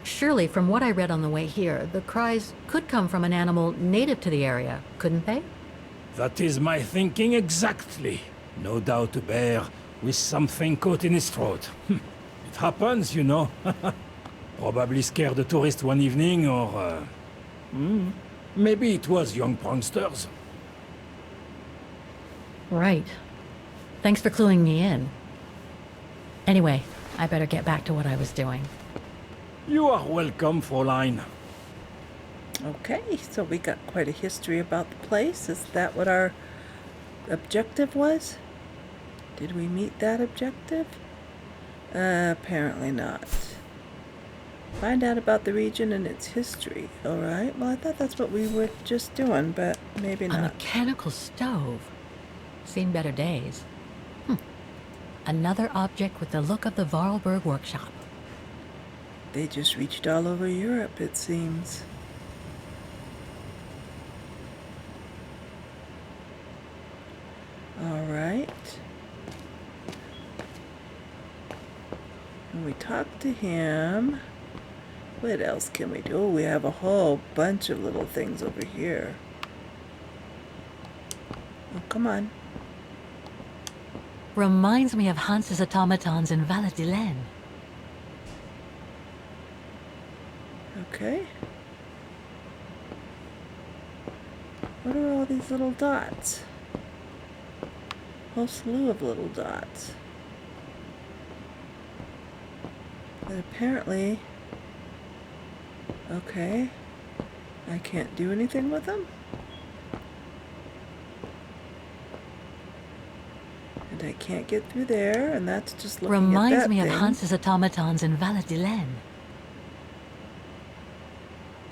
B: Surely, from what I read on the way here, the cries could come from an animal native to the area, couldn't they?
M: That is my thinking exactly. No doubt a bear with something caught in his throat. It happens, you know. Probably scared a tourist one evening, or... maybe it was young pranksters.
B: Right. Thanks for cluing me in. Anyway, I better get back to what I was doing.
M: You are welcome, Fräulein.
A: Okay, so we got quite a history about the place. Is that what our objective was? Did we meet that objective? Apparently not. Find out about the region and its history. Alright, well I thought that's what we were just doing, but maybe
B: A
A: not.
B: mechanical stove. Seen better days. Another object with the look of the Vorarlberg workshop.
A: They just reached all over Europe, it seems. Alright. And we talked to him. What else can we do? Oh, we have a whole bunch of little things over here. Oh, come on.
B: Reminds me of Hans's automatons in Valladolid.
A: Okay. What are all these little dots? Whole slew of little dots. But apparently... Okay. I can't do anything with them? And I can't get through there, and that's just looking
B: Reminds
A: at that
B: me
A: thing.
B: of Hans's automatons in Valladolid.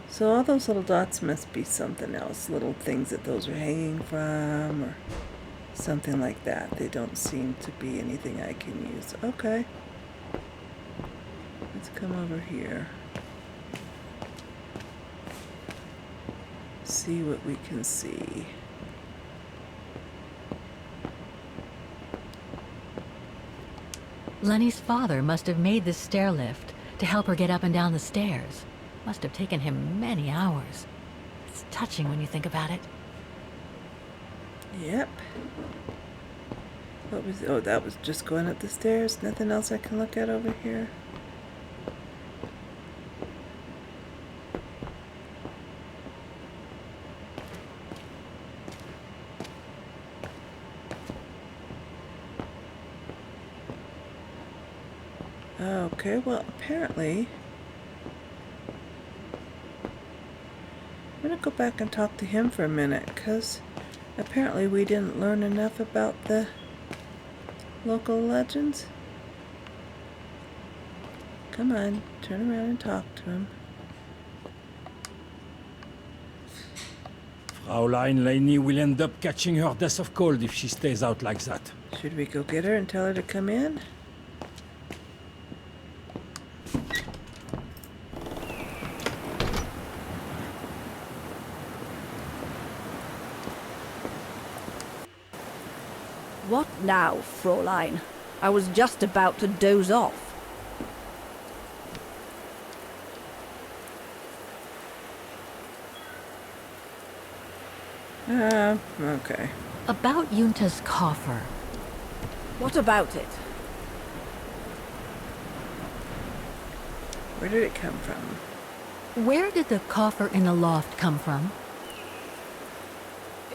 A: So all those little dots must be something else. Little things that those are hanging from, or something like that. They don't seem to be anything I can use. Okay. Let's come over here. See what we can see.
B: Lenny's father must have made this stair lift to help her get up and down the stairs. Must have taken him many hours. It's touching when you think about it.
A: Yep. What was... Oh, that was just going up the stairs. Nothing else I can look at over here. Okay, well, apparently... I'm gonna go back and talk to him for a minute, because apparently we didn't learn enough about the local legends. Come on, turn around and talk to him.
M: Fraulein Laney will end up catching her death of cold if she stays out like that.
A: Should we go get her and tell her to come in?
C: What now, Fräulein? I was just about to doze off.
A: Okay.
B: About Yunta's coffer.
C: What about it?
A: Where did it come from?
B: Where did the coffer in the loft come from?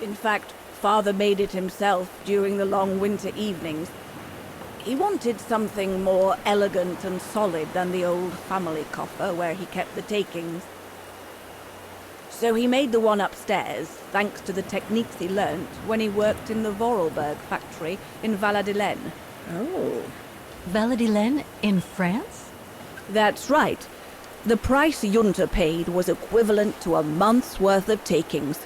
C: In fact, Father made it himself during the long winter evenings. He wanted something more elegant and solid than the old family coffer where he kept the takings. So he made the one upstairs, thanks to the techniques he learnt when he worked in the Vorarlberg factory in Valladolid.
A: Oh.
B: Valladolid in France?
C: That's right. The price Junta paid was equivalent to a month's worth of takings.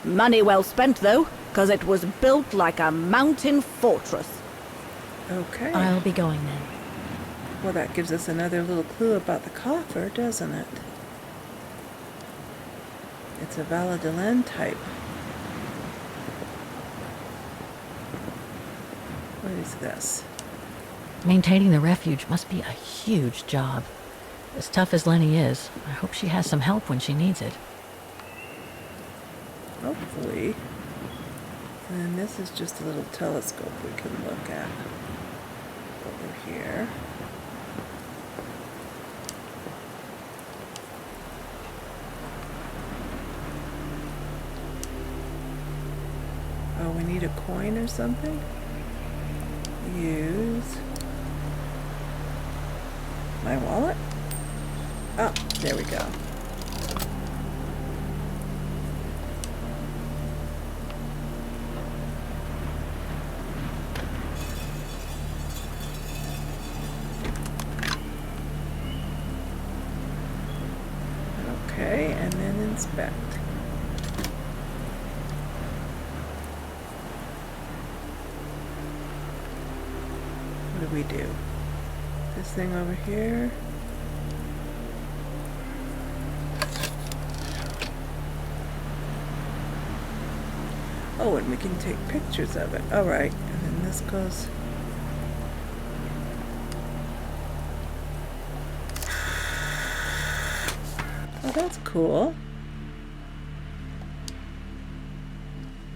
C: Money well spent, though, because it was built like a mountain fortress.
A: Okay.
B: I'll be going then.
A: Well, that gives us another little clue about the coffer, doesn't it? It's a Vaghen type. What is this?
B: Maintaining the refuge must be a huge job. As tough as Lenny is, I hope she has some help when she needs it.
A: Hopefully. And then this is just a little telescope we can look at over here. Oh, we need a coin or something? Use my wallet? Oh, there we go. Okay, and then inspect. What do we do? This thing over here. Oh, and we can take pictures of it. Alright, and then this goes... Oh, that's cool.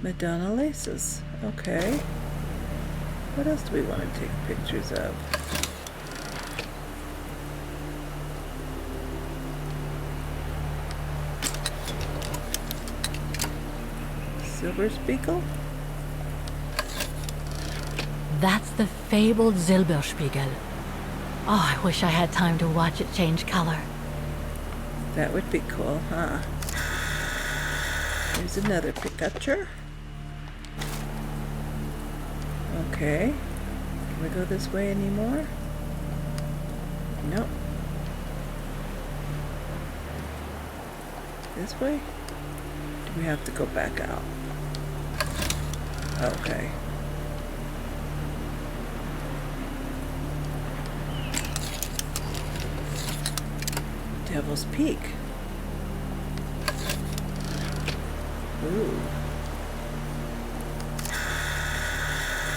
A: Madonna laces. Okay. What else do we want to take pictures of? Silver Spiegel?
B: That's the fabled Silberspiegel. Oh, I wish I had time to watch it change color.
A: That would be cool, huh? Here's another picture. Okay. Can we go this way anymore? Nope. This way? Do we have to go back out? Okay. Devil's Peak. Ooh.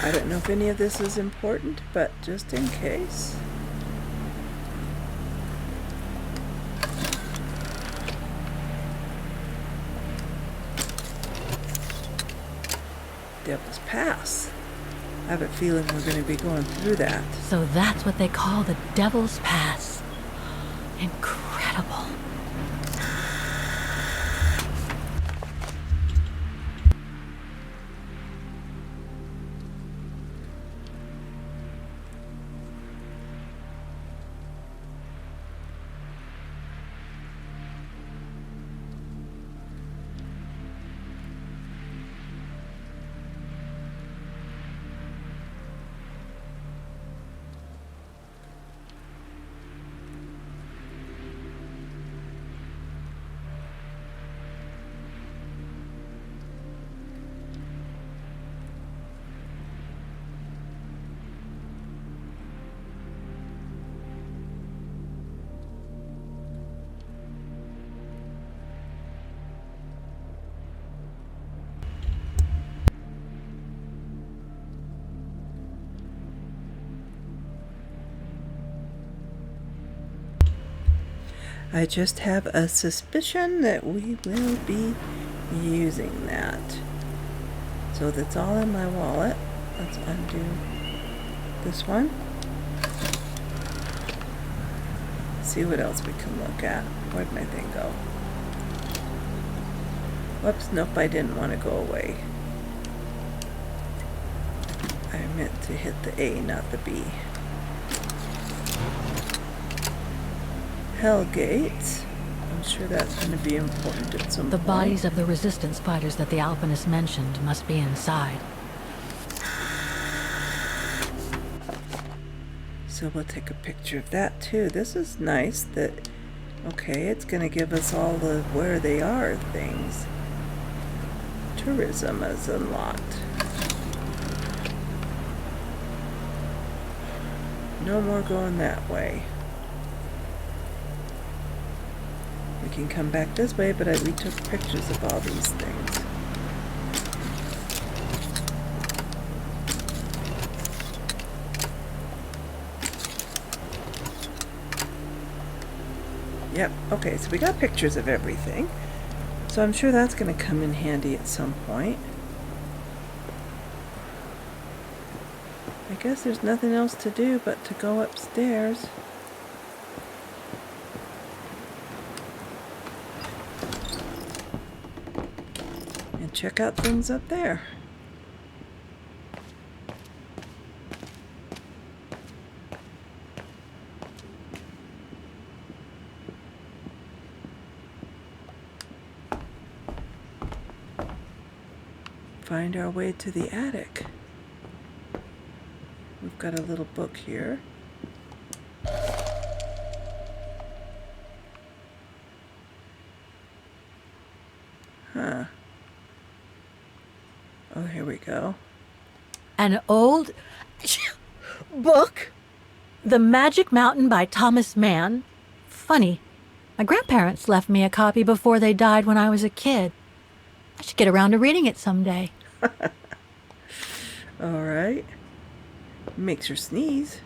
A: I don't know if any of this is important, but just in case. Devil's Pass. I have a feeling we're going to be going through that.
B: So that's what they call the Devil's Pass. Incredible.
A: I just have a suspicion that we will be using that. So that's all in my wallet. Let's undo this one. See what else we can look at. Where'd my thing go? Whoops, nope, I didn't want to go away. I meant to hit the A, not the B. Hellgate. I'm sure that's going to be important at some
B: The
A: point.
B: bodies of the resistance fighters that the alpinist mentioned must be inside.
A: So we'll take a picture of that too. This is nice that, okay, it's going to give us all the where they are things. Tourism is unlocked. No more going that way. We can come back this way, but we took pictures of all these things. Yep, okay, so we got pictures of everything. So I'm sure that's going to come in handy at some point. I guess there's nothing else to do but to go upstairs. And check out things up there. Find our way to the attic. We've got a little book here. Huh. Oh, here we go.
B: An old book? The Magic Mountain by Thomas Mann? Funny. My grandparents left me a copy before they died when I was a kid. I should get around to reading it someday.
A: Alright. Makes her sneeze.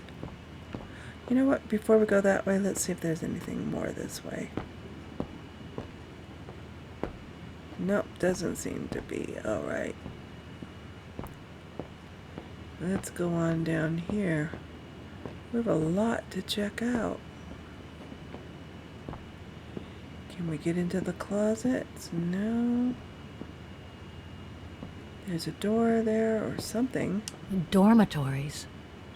A: You know what? Before we go that way, let's see if there's anything more this way. Nope, doesn't seem to be. Alright. Let's go on down here. We have a lot to check out. Can we get into the closets? No. There's a door there or something.
B: Dormitories.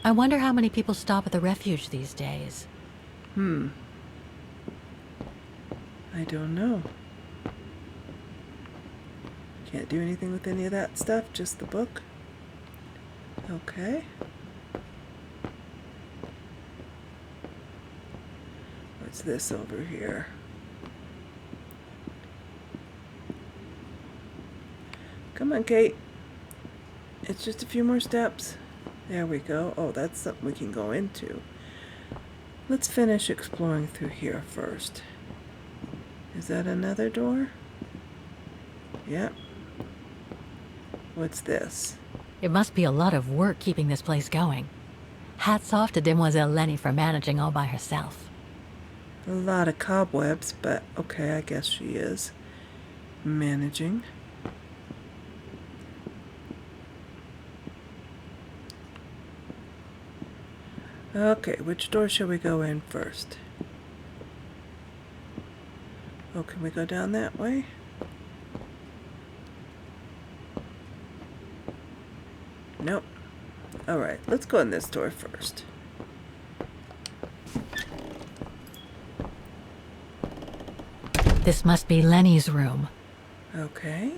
B: I wonder how many people stop at the refuge these days.
A: I don't know. Can't do anything with any of that stuff, just the book. Okay. What's this over here? Come on, Kate. It's just a few more steps. There we go. Oh, that's something we can go into. Let's finish exploring through here first. Is that another door? Yep. What's this?
B: It must be a lot of work keeping this place going. Hats off to Demoiselle Lenny for managing all by herself.
A: A lot of cobwebs, but okay, I guess she is managing. Okay, which door shall we go in first? Oh, can we go down that way? Nope. Alright, let's go in this door first.
B: This must be Lenny's room.
A: Okay.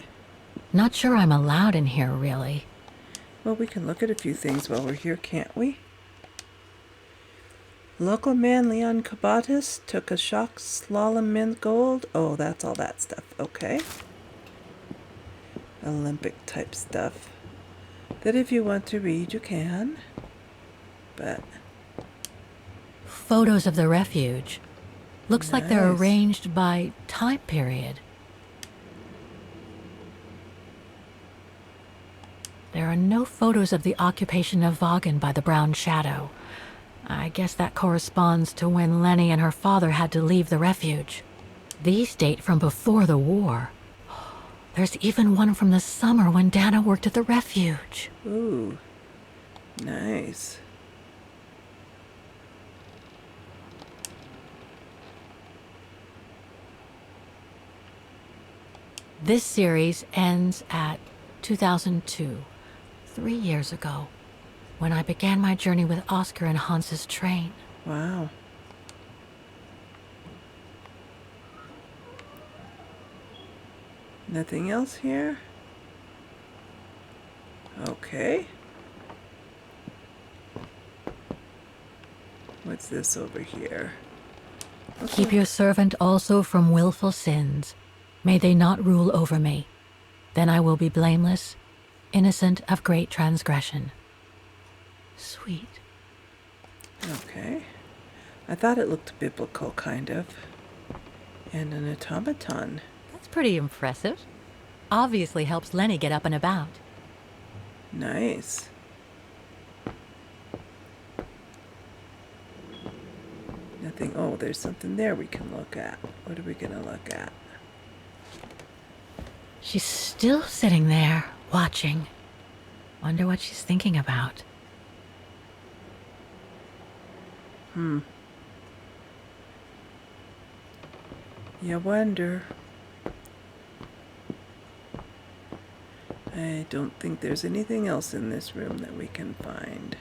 B: Not sure I'm allowed in here, really.
A: Well, we can look at a few things while we're here, can't we? Local man Leon Kabatis took a shock slalom mint gold. Oh, that's all that stuff. Okay. Olympic type stuff. That if you want to read, you can. But...
B: Photos of the refuge. Looks like they're
A: Nice.
B: arranged by time period. There are no photos of the occupation of Vaghen by the Brown Shadow. I guess that corresponds to when Lenny and her father had to leave the refuge. These date from before the war. There's even one from the summer when Dana worked at the refuge.
A: Ooh. Nice.
B: This series ends at 2002, 3 years ago, when I began my journey with Oscar and Hans's train.
A: Wow. Nothing else here? Okay. What's this over here?
B: Keep your servant also from willful sins. May they not rule over me. Then I will be blameless, innocent of great transgression. Sweet.
A: Okay. I thought it looked biblical, kind of. And an automaton.
B: That's pretty impressive. Obviously helps Lenny get up and about.
A: Nice. Nothing. Oh, there's something there we can look at. What are we going to look at?
B: She's still sitting there, watching. Wonder what she's thinking about.
A: You wonder. I don't think there's anything else in this room that we can find.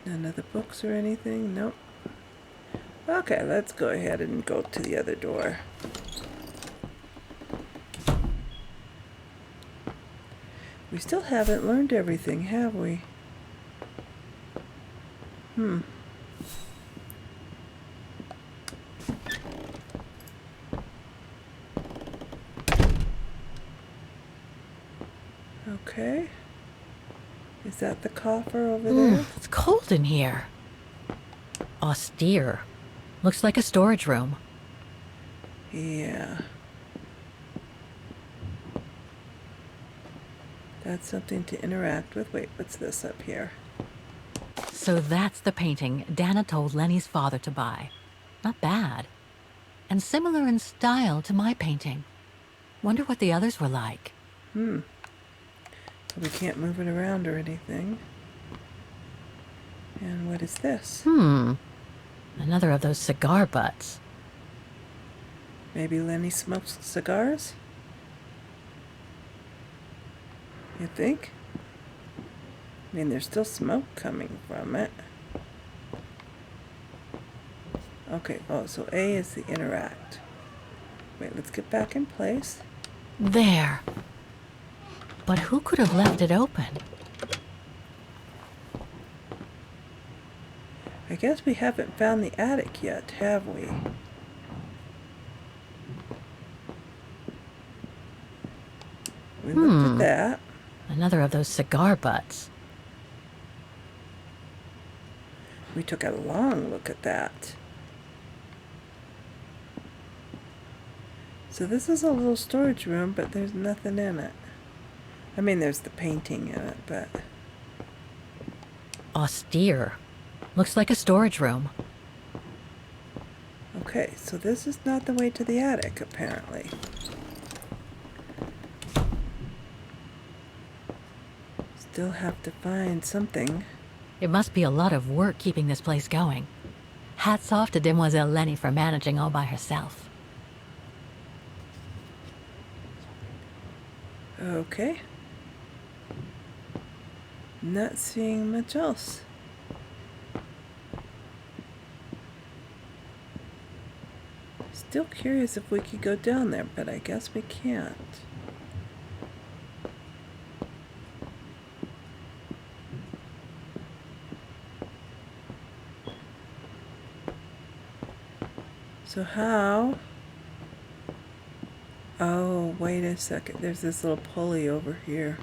A: None of the books or anything? Nope. Okay, let's go ahead and go to the other door. We still haven't learned everything, have we? Okay. Is that the coffer over there?
B: It's cold in here. Austere. Looks like a storage room.
A: Yeah. That's something to interact with. Wait, what's this up here?
B: So that's the painting Dana told Lenny's father to buy. Not bad. And similar in style to my painting. Wonder what the others were like.
A: We can't move it around or anything. And what is this?
B: Another of those cigar butts.
A: Maybe Lenny smokes cigars? You think? I mean, there's still smoke coming from it. Okay, oh, so A is the interact. Wait, let's get back in place.
B: There. But who could have left it open?
A: I guess we haven't found the attic yet, have we? We looked at that.
B: Another of those cigar butts.
A: We took a long look at that. So this is a little storage room, but there's nothing in it. I mean, there's the painting in it, but...
B: Austere. Looks like a storage room.
A: Okay, so this is not the way to the attic, apparently. Still have to find something.
B: It must be a lot of work keeping this place going. Hats off to Demoiselle Lenny for managing all by herself.
A: Okay. Not seeing much else. Still curious if we could go down there, but I guess we can't. So how? Oh, wait a second. There's this little pulley over here.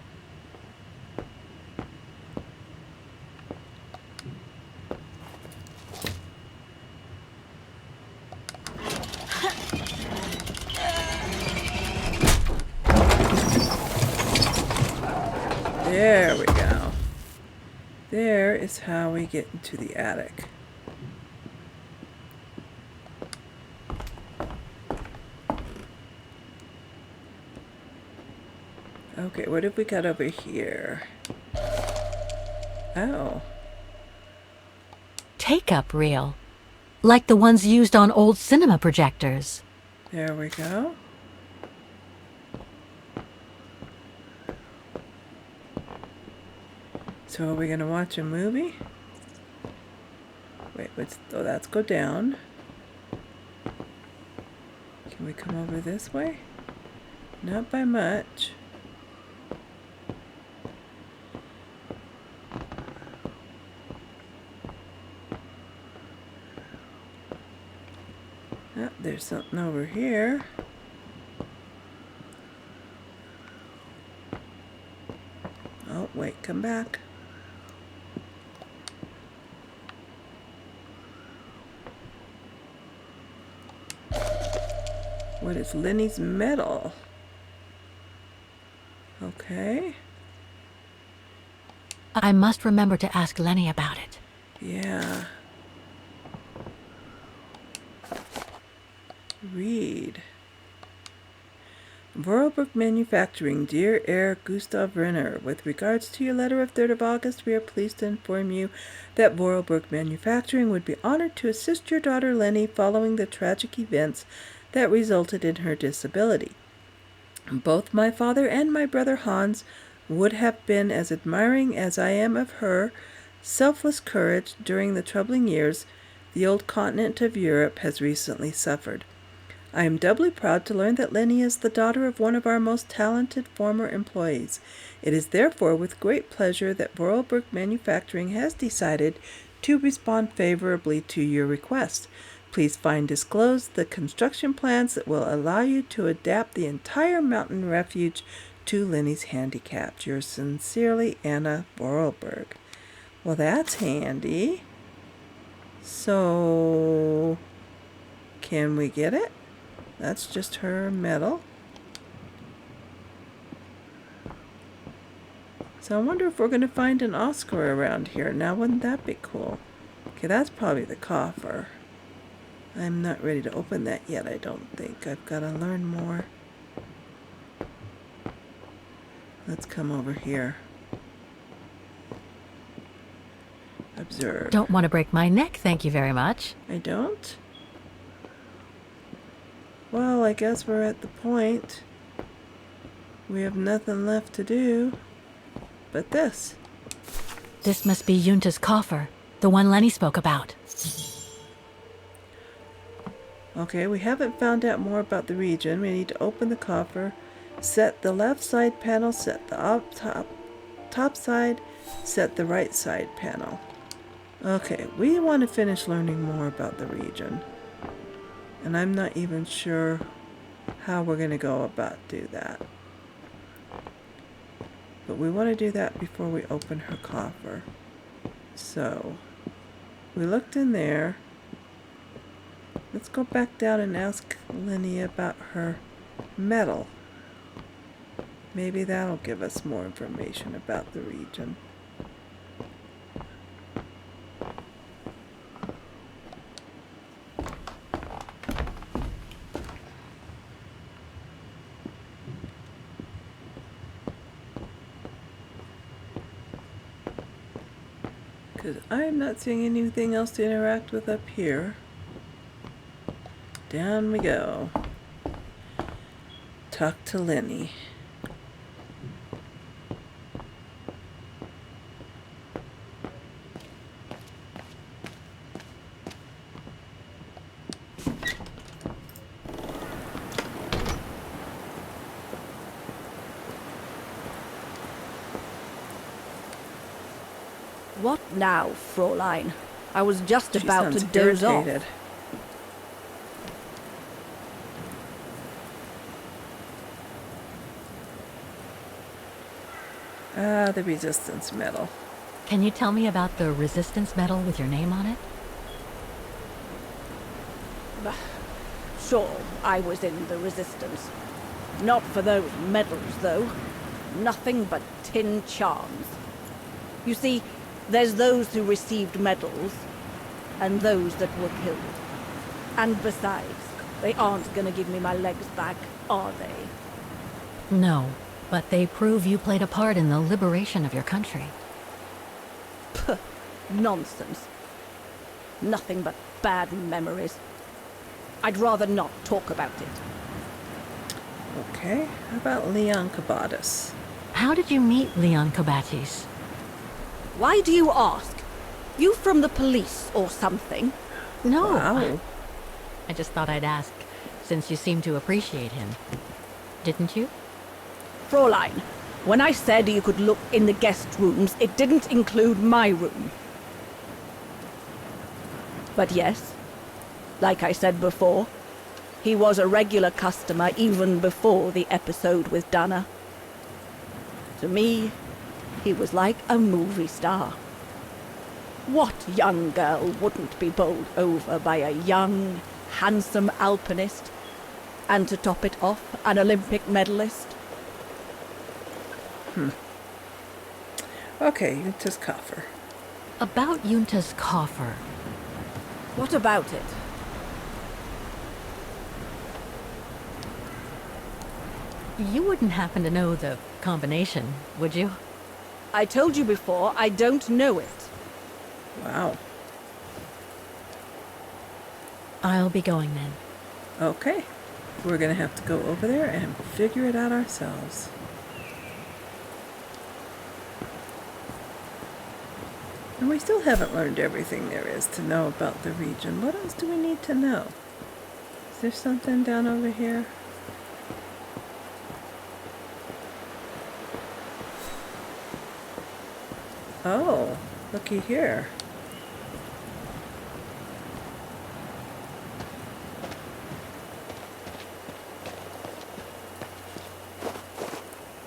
A: There we go. There is how we get into the attic. Okay, what have we got over here? Oh.
B: Take-up reel. Like the ones used on old cinema projectors.
A: There we go. So are we gonna watch a movie? Wait, oh, that's go down. Can we come over this way? Not by much. There's something over here. come back. What is Lenny's medal? Okay.
B: I must remember to ask Lenny about it.
A: Yeah. Read. Vorarlberg Manufacturing, dear Herr Gustav Renner, with regards to your letter of 3rd of August, we are pleased to inform you that Vorarlberg Manufacturing would be honored to assist your daughter Lenny following the tragic events that resulted in her disability. Both my father and my brother Hans would have been as admiring as I am of her selfless courage during the troubling years the old continent of Europe has recently suffered. I am doubly proud to learn that Lenny is the daughter of one of our most talented former employees. It is therefore with great pleasure that Vorarlberg Manufacturing has decided to respond favorably to your request. Please find disclosed the construction plans that will allow you to adapt the entire mountain refuge to Lenny's handicap. Yours sincerely, Anna Vorarlberg. Well, that's handy. So, can we get it? That's just her medal. So I wonder if we're going to find an Oscar around here. Now, wouldn't that be cool? Okay, that's probably the coffer. I'm not ready to open that yet, I don't think. I've got to learn more. Let's come over here. Observe.
B: Don't want to break my neck, thank you very much.
A: I don't? Well, I guess we're at the point. We have nothing left to do but this.
B: This must be Yunta's coffer, the one Lenny spoke about.
A: Okay, we haven't found out more about the region. We need to open the coffer, set the left side panel, set the top side, set the right side panel. Okay, we want to finish learning more about the region. And I'm not even sure how we're going to go about do that. But we want to do that before we open her coffer. So, we looked in there. Let's go back down and ask Lenny about her medal. Maybe that'll give us more information about the region. Because I'm not seeing anything else to interact with up here. Down we go. Talk to Lenny.
C: What now, Fräulein? I was just about to doze off.
A: Ah, the resistance medal.
B: Can you tell me about the resistance medal with your name on it?
C: Sure, I was in the resistance. Not for those medals, though. Nothing but tin charms. You see, there's those who received medals, and those that were killed. And besides, they aren't gonna give me my legs back, are they?
B: No, but they prove you played a part in the liberation of your country.
C: Puh, nonsense. Nothing but bad memories. I'd rather not talk about it.
A: Okay, how about Leon Kabatis?
B: How did you meet Leon Kabatis?
C: Why do you ask? You from the police or something?
B: No.
A: Wow.
B: I just thought I'd ask, since you seem to appreciate him. Didn't you?
C: Fräulein, when I said you could look in the guest rooms, it didn't include my room. But yes, like I said before, he was a regular customer even before the episode with Dana. To me, He was like a movie star. What young girl wouldn't be bowled over by a young, handsome alpinist? And to top it off, an Olympic medalist?
A: Okay, Junta's coffer.
B: About Junta's coffer.
C: What about it?
B: You wouldn't happen to know the combination, would you?
C: I told you before, I don't know it.
A: Wow.
B: I'll be going then.
A: Okay. We're going to have to go over there and figure it out ourselves. And we still haven't learned everything there is to know about the region. What else do we need to know? Is there something down over here? Oh, looky here.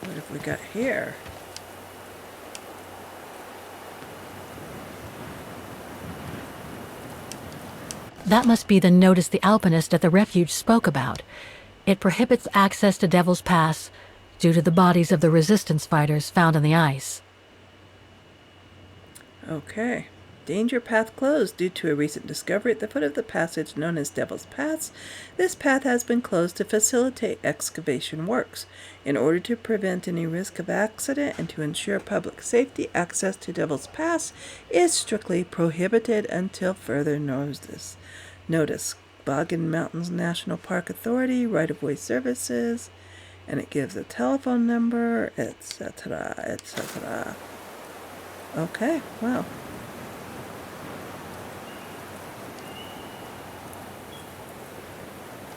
A: What have we got here?
B: That must be the notice the alpinist at the refuge spoke about. It prohibits access to Devil's Pass due to the bodies of the resistance fighters found in the ice.
A: Okay. Danger path closed due to a recent discovery at the foot of the passage known as Devil's Pass. This path has been closed to facilitate excavation works. In order to prevent any risk of accident and to ensure public safety, access to Devil's Pass is strictly prohibited until further notice. Vaghen Mountains National Park Authority, right-of-way services, and it gives a telephone number, etc., etc. Okay, well.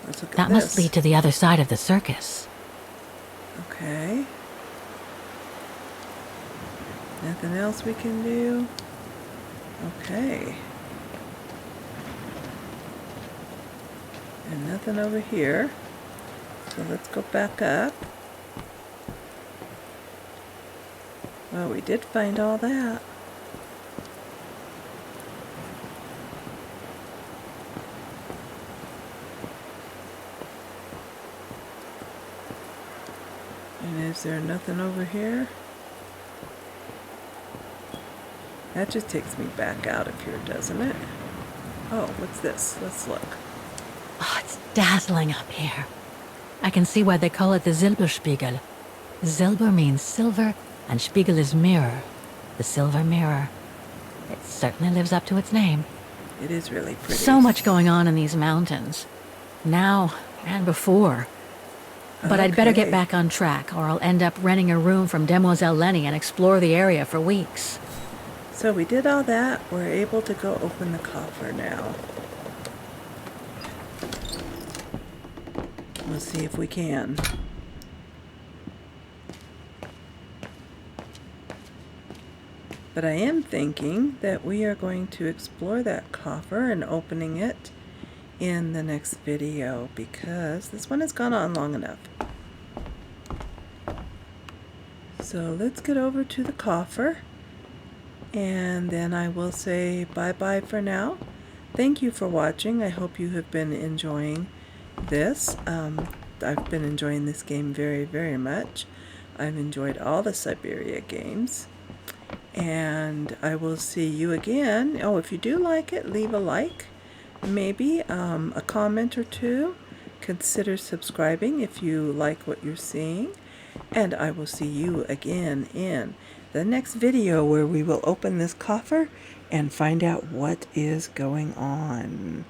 A: Let's look at
B: That
A: this.
B: must lead to the other side of the circus.
A: Okay. Nothing else we can do? Okay. And nothing over here. So let's go back up. Well, we did find all that. And is there nothing over here? That just takes me back out of here, doesn't it? Oh, what's this? Let's look.
B: Oh, it's dazzling up here. I can see why they call it the Silberspiegel. Silber means silver, and Spiegel is mirror. The silver mirror. It certainly lives up to its name.
A: It is really pretty.
B: So much going on in these mountains. Now and before. But I'd better get back on track, or I'll end up renting a room from Demoiselle Lenny and explore the area for weeks.
A: So we did all that. We're able to go open the coffer now. Let's see if we can. But I am thinking that we are going to explore that coffer and opening it in the next video, because this one has gone on long enough. So let's get over to the coffer, and then I will say bye-bye for now. Thank you for watching. I hope you have been enjoying this. I've been enjoying this game very, very much. I've enjoyed all the Syberia games. And I will see you again. Oh, if you do like it, leave a like. Maybe a comment or two. Consider subscribing if you like what you're seeing. And I will see you again in the next video, where we will open this coffer and find out what is going on.